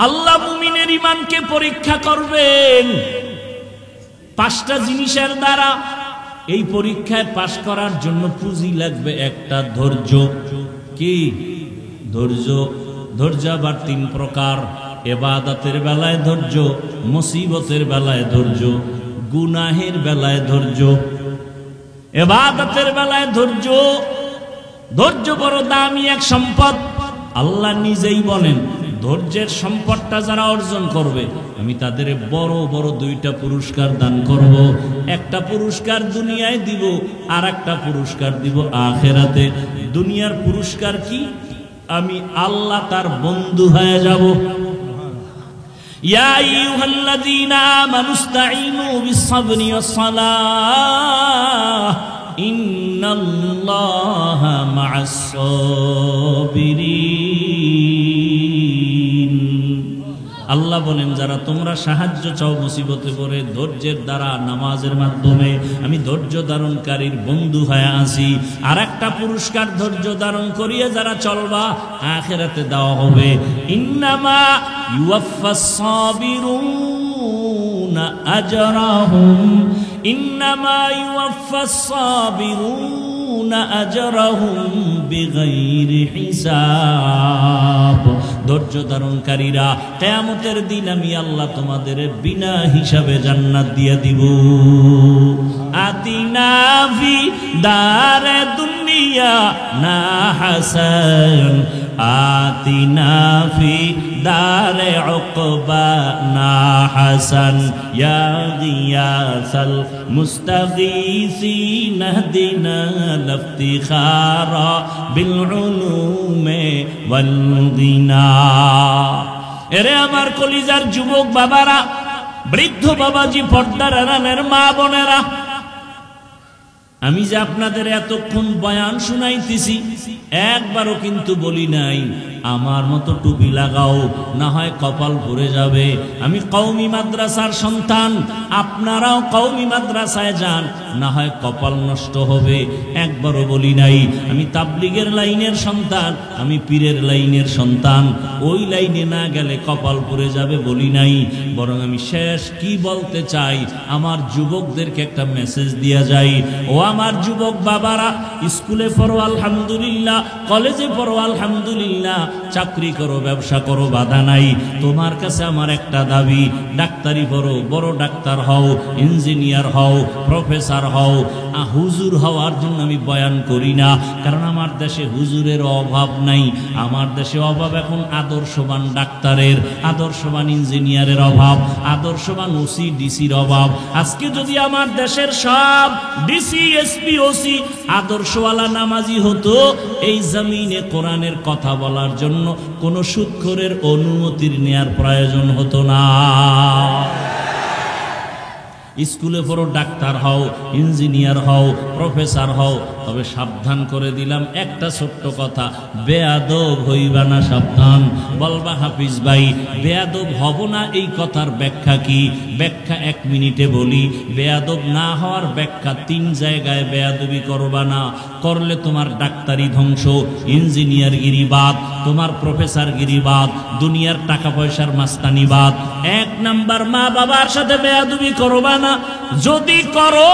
Speaker 1: আল্লাহ মুমিনের ঈমানকে পরীক্ষা করবেন 5টা জিনিসের দ্বারা। এই পরীক্ষায় পাশ করার জন্য পুঁজি লাগবে একটা, ধৈর্য। কি ধৈর্য? ধৈর্য আবার 3 প্রকার। ইবাদতের বেলায় ধৈর্য, মুসিবতের বেলায় ধৈর্য, গুনাহের বেলায় ধৈর্য। ইবাদতের বেলায় ধৈর্য, ধৈর্য বড় দামি এক সম্পদ। আল্লাহ নিজেই বলেন, ধৈর্যের সম্পদটা যারা অর্জন করবে আমি তাদের বড় বড় 2টা পুরস্কার দান করব। একটা পুরস্কার দুনিয়ায় দিব, আর একটা পুরস্কার দিব আখিরাতে। দুনিয়ার পুরস্কার কি? আমি আল্লাহ তার বন্ধু হয়ে যাব। ইয়া আইয়ুহাল্লাযীনা আমানুস্তাঈনু বিস-সাবরি ওয়াস-সালাহ ইন্নাল্লাহা মা'আস-সাবিরিন। আল্লাহ বলেন, যারা তোমরা সাহায্য চাও মুসিবতে পড়ে, ধৈর্যের দ্বারা নামাজের মাধ্যমে আমি ধৈর্য ধারণকারীর বন্ধু হয়ে আছি। আর একটা পুরস্কার ধৈর্য ধারণ করিয়ে যারা চলবা আখিরাতে দেওয়া হবে। ইন্নামা ইউওয়াফাস সাবিরুনা আজরাহুম, ইন্নামা ইউওয়াফাস সাবিরুনা আজরাহুম বিগাইরি হিসাব। ধৈর্য ধারণকারীরা কিয়ামতের দিন আমি আল্লাহ তোমাদের বিনা হিসাবে জান্নাত দিয়ে দিব। আতিনা ফি দারে দুনিয়া না হাসান, আতিনা ফি দারে উকবা না হাসান, ইয়া গিয়াসাল মুস্তাগীসিন ইহদিনা লিফতিখারা বিল উলুমে ওয়াল গিনা। এরে আমার কলিজার যুবক বাবারা, বৃদ্ধ বাবাজি, পর্দার আড়ালের মা বোনেরা, আমি যে আপনাদের এতক্ষণ বয়ান শুনাইতেছি একবারও কিন্তু বলি নাই আমার মতো টুপি লাগাও, না হয় কপাল ভরে যাবে। আমি কওমি মাদ্রাসার সন্তান, আপনারাও কওমি মাদ্রাসায় যান, না হয় কপাল নষ্ট হবে। একবারও বলি নাই আমি তাবলিগের লাইনের সন্তান, আমি পীরের লাইনের সন্তান, ওই লাইনে না গেলে কপাল ভরে যাবে বলি নাই। বরং আমি শেষ কি বলতে চাই, আমার যুবকদেরকে একটা মেসেজ দিয়া যাই। ও আমার যুবক বাবারা, স্কুলে পড়ো আলহামদুলিল্লাহ, কলেজে পড়ো আলহামদুলিল্লাহ, চাকরি করো, ব্যবসা করো, বাধা নাই। তোমার কাছে আমার একটা দাবি, ডাক্তারি পড়ো, বড় ডাক্তার হও, ইঞ্জিনিয়ার হও, প্রফেসর হও। হুজুর হওয়ার জন্য আমি বয়ান করি না, কারণ আমার দেশে হুজুরের অভাব নাই। আমার দেশে অভাব এখন আদর্শবান ডাক্তারের, আদর্শবান ইঞ্জিনিয়ারের অভাব, আদর্শবান ওসি ডিসির অভাব। আজকে যদি আমার দেশের সব ডিসি এসপি ওসি আদর্শওয়ালা নামাজি হতো, এই জমিনে কোরআনের কথা বলার জন্য কোনো সুদখোরের অনুমতির নেয়ার প্রয়োজন হতো না। স্কুলে পড়ো, ডাক্তার হও, ইঞ্জিনিয়ার হও, প্রফেসর হও, তবে সাবধান করে দিলাম একটা ছোট্ট কথা, বেয়াদব হইবা না, সাবধান। বলবা হাফিজ ভাই বেয়াদব হব না, এই কথার ব্যাখ্যা কি? ব্যাখ্যা 1 মিনিটে বলি। বেয়াদব না হওয়ার ব্যাখ্যা 3 জায়গায়। বেয়াদবি করবা না, করলে তোমার ডাক্তারি ধ্বংস, ইঞ্জিনিয়ার গিরিবাদ, তোমার প্রফেসর গিরিবাদ, দুনিয়ার টাকা পয়সার মাস্তানি বাদ। 1 নাম্বার, মা বাবার সাথে বেয়াদবি করবা না, যদি করো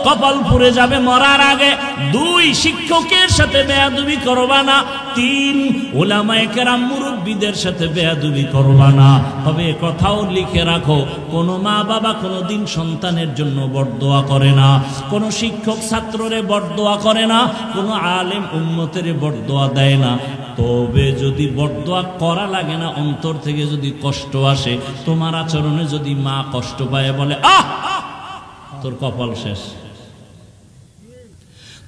Speaker 1: কপাল পুড়ে যাবে মরার আগে। 2, শিক্ষকের সাথে বেয়াদবি করবা না। 3, উলামায়ে কেরাম মুরব্বীদের সাথে বেয়াদবি করবা না। তবে কথাও লিখে রাখো, কোন মা বাবা কোনোদিন সন্তানের জন্য বরদোয়া করে না, কোন শিক্ষক ছাত্ররে বরদোয়া করে না, কোন আলেম উম্মতের বরদোয়া দেয় না। তবে যদি বরদোয়া করা লাগে না, অন্তর থেকে যদি কষ্ট আসে, তোমার আচরণে যদি মা কষ্ট পায়, বলে আহ তোর কপাল শেষ।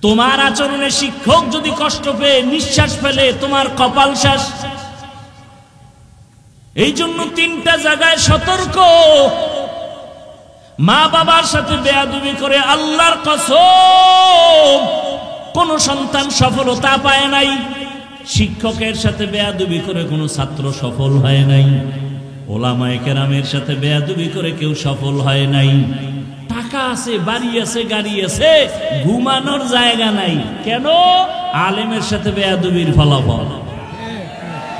Speaker 1: তোমার আচরণে শিক্ষক যদি কষ্ট পেয়ে নিঃশ্বাস ফেলে, তোমার কপাল শেষ। এই জন্য 3টা জায়গায় সতর্ক। মা বাবার সাথে বেয়াদবি করে আল্লাহর কসম কোন সন্তান সফলতা পায় নাই। শিক্ষকের সাথে বেয়াদবি করে কোনো ছাত্র সফল হয় নাই। ওলামায়ে কেরামের সাথে বেয়াদবি করে কেউ সফল হয় নাই। টাকা আছে, বাড়ি আছে, গাড়ি আছে, ঘুমানোর জায়গা নাই। কেন? আলেমের সাথে বেয়াদবির ফলাফল।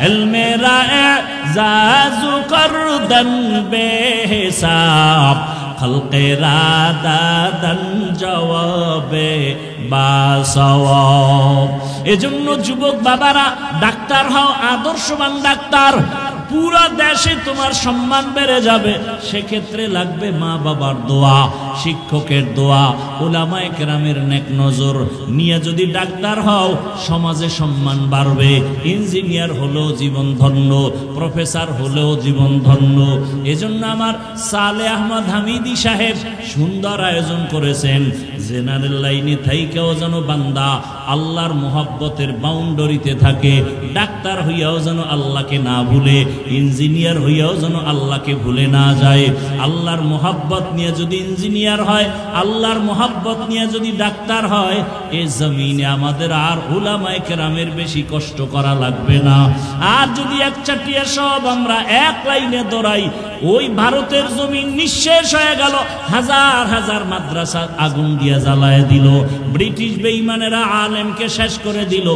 Speaker 1: ইলমেরা এজাজু করদান বেহিসাব, খালকেরা দাদান জওয়াবে বাসওয়াব। এজন্য যুবক বাবারা ডাক্তার হও, আদর্শবান ডাক্তার। পুরা দেশে তোমার সম্মান বেড়ে যাবে। সেক্ষেত্রে লাগবে মা বাবার দোয়া, শিক্ষকের দোয়া, উলামায়ে কেরামের নেক নজর নিয়ে যদি ডাক্তার হও, সমাজে সম্মান বাড়বে। ইঞ্জিনিয়ার হলেও জীবন ধন্য, প্রফেসর হলেও জীবন ধন্য। এজন্য আমার সালে আহমদ হামিদি সাহেব সুন্দর আয়োজন করেছেন, জেনারেল লাইনে থাইকেও যেন বান্দা আল্লাহর মোহাব্বতের বাউন্ডারিতে থাকে। ডাক্তার হইয়াও যেন আল্লাহকে না ভুলে, ইঞ্জিনিয়ার হইয়াও যেন আল্লাহকে ভুলে না যায়। আল্লাহর মোহাব্বত নিয়ে যদি ইঞ্জিনিয়ার হয়, আল্লাহর মোহাব্বত নিয়ে যদি ডাক্তার হয়, এই জমিনে আমাদের আর উলামায়ে কেরামের বেশি কষ্ট করা লাগবে না। আর যদি এক চাটিয়া সব আমরা এক লাইনে দৌড়াই, ওই ভারতের জমিন নিঃশেষ হয়ে গেল। হাজার হাজার মাদ্রাসা আগুন দিয়া জ্বালায় দিল। ব্রিটিশ বেঈমানেরা আলেমকে শেষ করে দিল।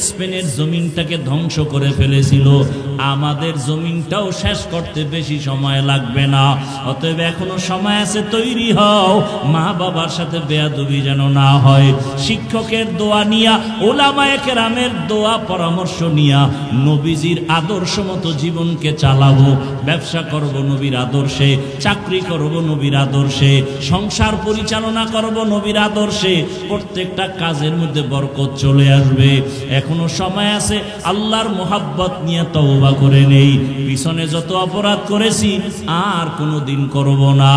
Speaker 1: স্পেনের জমিনটাকে ধ্বংস করে ফেলেছিল। আমাদের জমিনটাও শেষ করতে বেশি সময় লাগবে না। অতএব এখনো সময় আছে, তৈরি হও। মা বাবার সাথে বেয়াদবি যেন না হয়। শিক্ষকের দোয়া নিয়া, উলামায়ে কেরামের দোয়া পরামর্শ নিয়া নবীজির আদর্শ মতো জীবনকে চালাবো। ব্যবসা করব নবীর আদর্শে, চাকরি করব নবীর আদর্শে, সংসার পরিচালনা করব নবীর আদর্শে। প্রত্যেকটা কাজের মধ্যে বরকত চলে আসবে। এখনো সময় আছে, আল্লাহর মোহাব্বত নিয়ে তওবা করে নেই। পিছনে যত অপরাধ করেছি আর কোনোদিন করব না।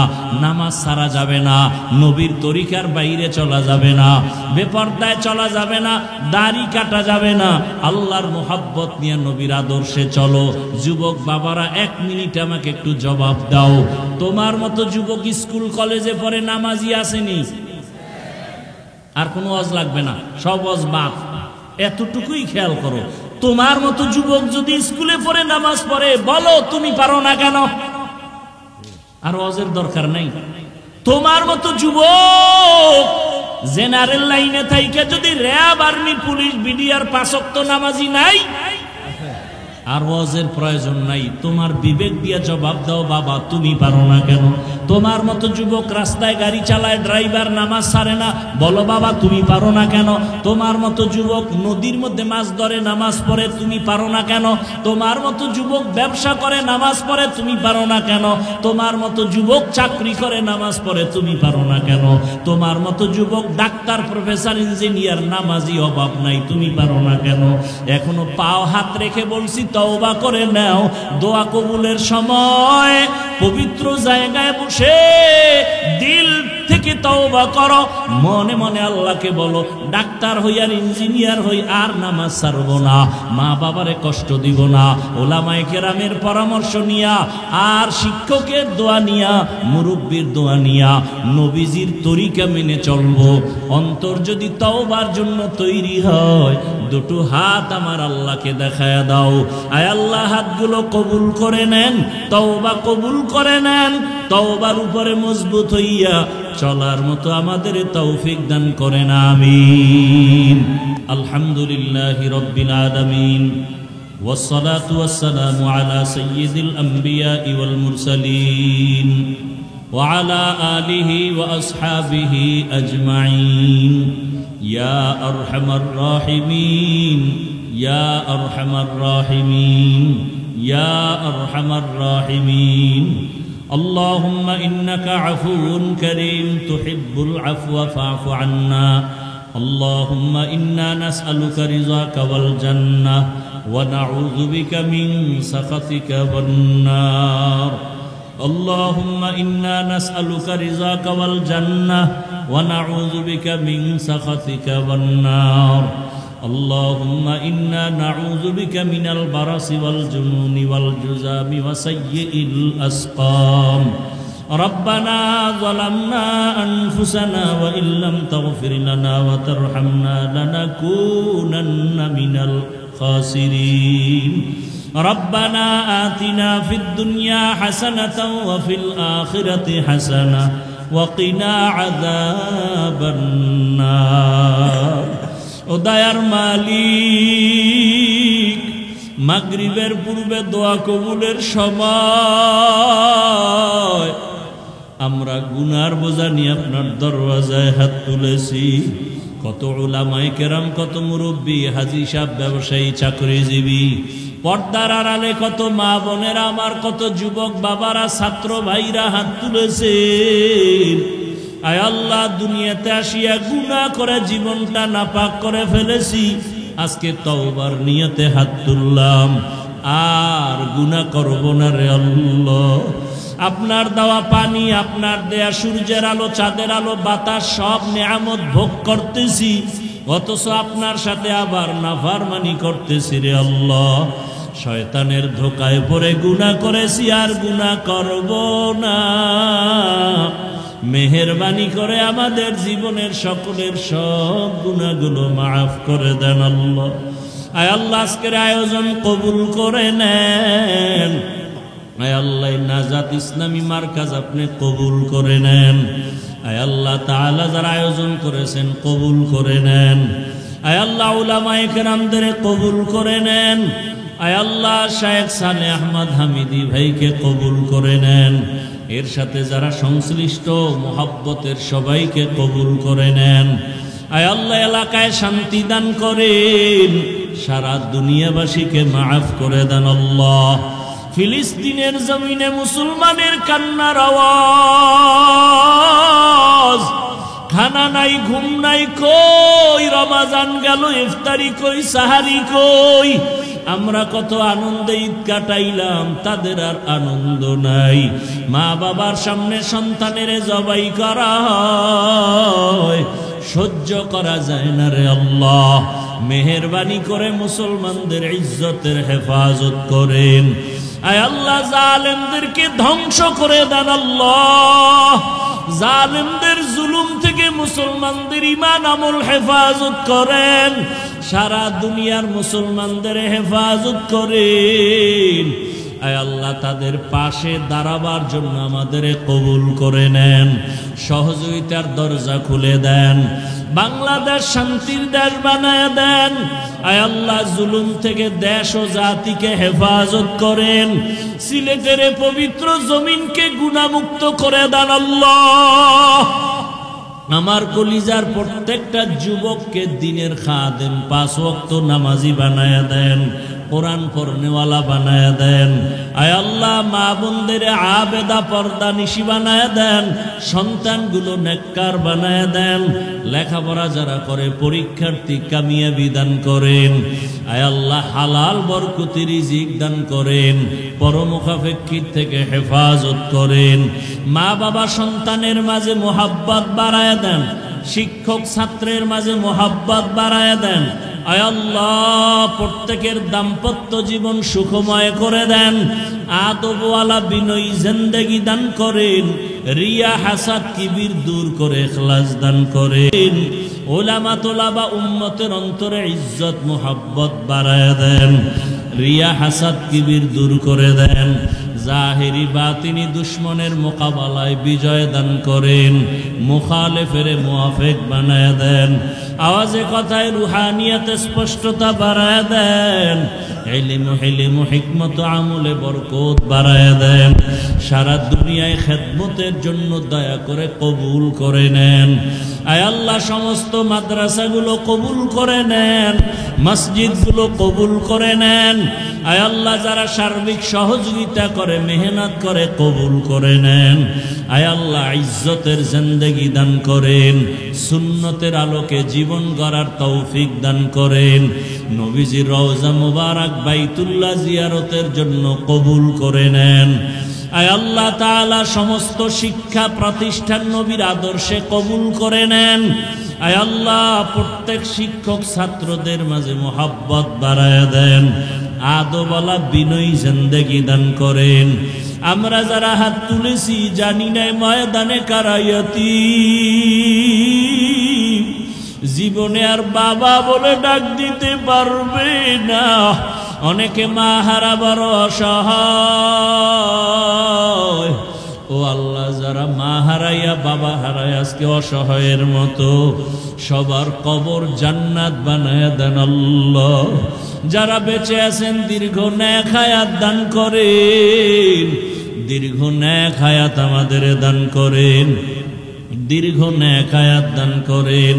Speaker 1: নামাজ ছাড়া যাবে না, নবীর তরিকার বাইরে চলা যাবে না, বেপরদায় চলা যাবে না, দাড়ি কাটা যাবে না। আল্লাহর মোহাব্বত নিয়ে নবীর আদর্শে চলো। যুবক বাবারা, 1 মিনিট আমাকে একটু জবাব দাও। তোমার মতো যুবক স্কুল কলেজে পড়ে নামাজি আসেনি? আর কোনো ওয়াজ লাগবে না, সব ওয়াজ বাদ। এতটুকুই খেয়াল করো। তোমার মতো যুবক যদি স্কুলে পড়ে নামাজ পড়ে, বলো তুমি পারো না কেন? আর ওয়াজের দরকার নাই। তোমার মতো যুবক জেনারেল লাইনে থাইকে যদি র্যাব, আর্মি, পুলিশ, বিডিআর 5 ওয়াক্ত নামাজি নাই, আর ওয়াজের প্রয়োজন নাই। তোমার বিবেক দিয়ে জবাব দাও, বাবা তুমি পারো না কেন? তোমার মতো যুবক রাস্তায় গাড়ি চালায়, ড্রাইভার, নামাজ ছাড়ে না, বলো বাবা তুমি পারো না কেন? তোমার মতো যুবক নদীর মধ্যে মাছ ধরে, নামাজ পড়ে, তুমি পারো না কেন? তোমার মতো যুবক ব্যবসা করে, নামাজ পড়ে, তুমি পারো না কেন? তোমার মতো যুবক চাকরি করে, নামাজ পড়ে, তুমি পারো না কেন? তোমার মতো যুবক ডাক্তার, প্রফেসর, ইঞ্জিনিয়ার, নামাজি অভাব নাই, তুমি পারো না কেন? এখনো পাও হাত রেখে বলছি, তওবা করে নাও। দোয়া কবুলের সময় পবিত্র জায়গায় বসে দিল থেকে তওবা করো। মনে মনে আল্লাহকে বলো, ডাক্তার হই আর ইঞ্জিনিয়ার হই আর নামাজ ছাড়ব না, মা বাবারে কষ্ট দিব না। ওলামায়ে কেরামের পরামর্শ নিয়া, আর শিক্ষকের দোয়া নিয়া, মুরব্বির দোয়া নিয়া নবীজির তরিকা মেনে চলবো। অন্তর যদি তওবার জন্য তৈরি হয়, দুটো হাত আমার আল্লাহকে দেখায়া দাও। আয় আল্লাহ, হাতগুলো কবুল করে নেন, তওবা কবুল করে নেন। তওবার উপরে মজবুত হইয়া চলার মতো আমাদের তৌফিক দান করেন, আমিন। আলহামদুলিল্লাহি রাব্বিল আলামিন, ওয়াসসালাতু ওয়াসসালামু আলা সাইয়্যিদিল আমবিয়াই ওয়াল মুরসালিন ওয়া আলা আলিহি ওয়া আসহাবিহি আজমাইন। ইয়া আরহামার রাহিমিন, ইয়া আরহামার রাহিমিন, ইয়া আরহামার রাহিমিন। اللهم إنك عفو كريم تحب العفو فاعف عنا. اللهم إنا نسألك رضاك والجنة ونعوذ بك من سخطك والنار. اللهم إنا نسألك رضاك والجنة ونعوذ بك من سخطك والنار. اللهم إنا نعوذ بك من البرص والجنون والجذام وسيء الأسقام. ربنا ظلمنا أنفسنا وإن لم تغفر لنا وترحمنا لنكونن من الخاسرين. ربنا آتنا في الدنيا حسنة وفي الآخرة حسنة وقنا عذاب النار ও দয়ার মালিক মাগরিবের পূর্বে দোয়া কবুলের সময় আমরা গুনার বোঝা নিয়ে আপনার দরওয়াজায় হাত তুলেছি। কত উলামায়ে কেরাম, কত মুরব্বী, হাজী সাহেব, ব্যবসায়ী, চাকরিজীবী, পর্দার আড়ালে কত মা বোনেরা আমার, কত যুবক বাবারা, ছাত্র ভাইরা হাত তুলেছেন। আয় আল্লাহ, দুনিয়াতে আসিয়া গুনাহ করে জীবনটা নাপাক করে ফেলেছি, আজকে তওবার নিয়তে হাত তুললাম, আর গুনাহ করব না রে আল্লাহ। আপনার দেওয়া পানি, আপনার দেয়া সূর্যের আলো, চাঁদের আলো, বাতাস, সব নেয়ামত ভোগ করতেছি, অথচ আপনার সাথে আবার নাফরমানি করতেছি রে আল্লাহ। শয়তানের ধোকায় পড়ে গুনাহ করেছি, আর গুনাহ করব না। মেহেরবানি করে আমাদের জীবনের সকলের সব গুনাহগুলো মাফ করে দেন আল্লাহ। আয় আল্লাহ, আজকের আয়োজন কবুল করে নেন। আয় আল্লাহ, নাজাত ইসলামী মার্কাজ আপনি কবুল করে নেন। আয় আল্লাহ তাআলা, যারা আয়োজন করেছেন কবুল করে নেন। আয় আল্লাহ, উলামায়ে কেরামদের কবুল করে নেন। আয় আল্লাহ, শায়েখ সালেহ আহমদ হামিদি ভাইকে কবুল করে নেন। এর সাথে যারা সংশ্লিষ্ট মুহাব্বতের সবাইকে কবুল করে নেন। আয় আল্লাহ, এলাকায় শান্তি দান করেন, সারা দুনিয়াবাসীকে মাফ করে দেন আল্লাহ। ফিলিস্তিনের জমিনে মুসলমানের কান্নার আওয়াজ, খানা নাই, ঘুম নাই, কই রমাজান গেল, ইফতারি কই, সাহারি কই। আমরা কত আনন্দে ঈদ কাটাইলাম, তাদের আর আনন্দ নাই। মা বাবার সামনে সন্তানের জবাই করা হয়, সহ্য করা যায় না রে আল্লাহ। মেহেরবানি করে মুসলমানদের ইজ্জতের হেফাজত করেন। আয় আল্লাহ, জালেমদেরকে ধ্বংস করে দেন আল্লাহ। জালেমদের জুলুম থেকে মুসলমানদের ঈমান আমল হেফাজত করেন। সারা দুনিয়ার মুসলমানদের হেফাজত করেন। আয় আল্লাহ, তাদের পাশে দাঁড়াবার জন্য আমাদের কবুল করে নেন। সহযোগিতার দরজা খুলে দেন। বাংলাদেশ শান্তির দেশ বানায় দেন। আয় আল্লাহ, জুলুম থেকে দেশ ও জাতিকে হেফাজত করেন। সিলেটের পবিত্র জমিনকে গুনাহমুক্ত করে দেন আল্লাহ। আমার কলিজার প্রত্যেকটা যুবককে দিনের খাদেম, 5 ওয়াক্ত নামাজি বানায়া দেন, কোরআন পড়নেওয়ালা বানায়া দেন। আয় আল্লাহ, মা বোনদের আবেদা পর্দা নিশি বানায়া দেন। সন্তানগুলো নেককার বানায়া দেন। লেখাপড়া যারা করে পরীক্ষার্থী কামিয়াবি দান করেন। আয় আল্লাহ, হালাল বরকতি রিজিক দান করেন। পরমুখাপেক্ষী থেকে হেফাজত করেন। মা বাবা সন্তানের মাঝে মোহাব্বত বাড়ায়া দেন। শিক্ষক ছাত্রের মাঝে মোহাব্বত বাড়ায়া দেন। আয় আল্লাহ, প্রত্যেকের দাম্পত্য জীবন সুখময় করে দেন। আদবওয়ালা বিনয়ী জিন্দেগি দান করেন। রিয়া হাসাদ কিবির দূর করে ইখলাস দান করেন। উলামা তোলাবা উম্মতের অন্তরে ইজ্জত মোহাব্বত বাড়ায় দেন। রিয়া হাসাদ কিবির দূর করে দেন। জাহিরি বাতিনি দুশ্মনের মোকাবেলায় বিজয় দান করেন। মুখালেফের মুআফিক বানায় দেন। আওয়াজে কথায় রুহানিয়াতে স্পষ্টতা বাড়ায় দেন। ইলম হিকমত আমলে বরকত বাড়ায় দেন। সারা দুনিয়ায় খেদমতের জন্য দয়া করে কবুল করে নেন। আয় আল্লাহ, সমস্ত মাদ্রাসাগুলো কবুল করে নেন। মসজিদগুলো কবুল করে নেন। আয় আল্লাহ, যারা সার্বিক সহযোগিতা করে, মেহনত করে, কবুল করে নেন। আয় আল্লাহ, ইজ্জতের জিন্দেগি দান করেন। সুন্নতের আলোকে জীবন গড়ার তৌফিক দান করেন। নবীজির রওজা মুবারক বাইতুল্লাহ জিয়ারতের জন্য কবুল করে নেন। আয় আল্লাহ তাআলা, সমস্ত শিক্ষা প্রতিষ্ঠান নবীর আদর্শে কবুল করে নেন। আয় আল্লাহ, প্রত্যেক শিক্ষক ছাত্রদের মাঝে মোহাব্বত বাড়ায় দেন। আদবওয়ালা বিনয়ী জিন্দেগি দান করেন। আমরা যারা হাত তুলেছি, জানি না ময়দানে কারায়াতি জীবনে আর বাবা বলে ডাক দিতে পারবে না। অনেকে মা হারা বড় অসহায়। ও আল্লাহ, যারা মা হারাইয়া বাবা হারায় আজকে অসহায়ের মতো, সবার কবর জান্নাত বানায়া দেন আল্লাহ। যারা বেঁচে আছেন দীর্ঘ নেক হায়াত দান করেন, দীর্ঘ নেক হায়াত আমাদের দান করেন, দীর্ঘ নেক হায়াত দান করেন,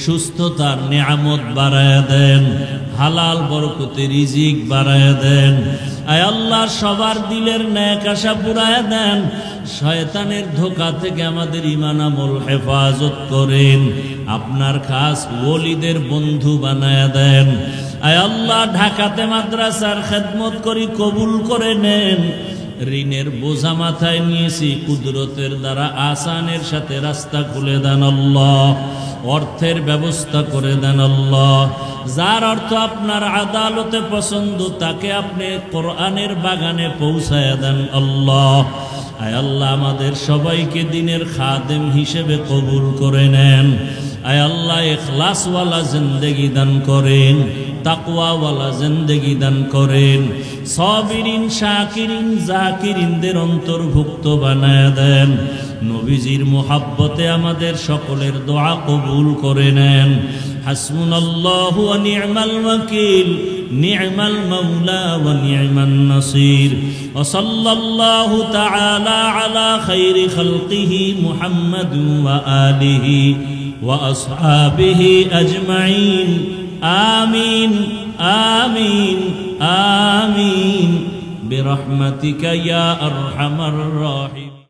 Speaker 1: সুস্থতার নিয়ামত বাড়ায়া দেন, হালাল বরকতে রিজিক বাড়ায়া দেন। আয় আল্লাহ, সবার দিলের নেক আশা পুরায়া দেন। শয়তানের ধোঁকা থেকে আমাদের ঈমান আমল হেফাজত করেন। আপনার খাস ওলিদের বন্ধু বানায়া দেন। আয় আল্লাহ, ঢাকাতে মাদ্রাসার খেদমত করি, কবুল করে নেন। ঋণের বোঝা মাথায় নিয়েছি, কুদরতের দ্বারা আসানের সাথে রাস্তা খুলে দেন আল্লাহ। অর্থের ব্যবস্থা করে দেন আল্লাহ। যার অর্থ আপনার আদালতে পছন্দ, তাকে আপনি কোরআনের বাগানে পৌঁছায়া দেন আল্লাহ। আয় আল্লাহ, আমাদের সবাইকে দিনের খাদেম হিসেবে কবুল করে নেন। আয় আল্লাহ, ইখলাসওয়ালা জিন্দেগি দান করেন, তাকওয়াওয়ালা জিন্দেগি দান করেন। সাবিরিন, শাকিরিন, জাকিরিনদের অন্তর্ভুক্ত বানায় দেন। নবীজির মুহাব্বতে আমাদের সকলের দোয়া কবুল করে নেন। হাসবুনাল্লাহু ওয়া নি'মাল ওয়াকিল, নি'মাল মাওলা ওয়া নি'মান নাসির। ওয়া সাল্লাল্লাহু তাআলা আলা খাইরি খালকিহি মুহাম্মাদিন ওয়া আলিহি ওয়া আসহাবিহি আজমাইন। আমিন আমিন আমিন বিরহমাতিকা ইয়া আরহামার রাহিম।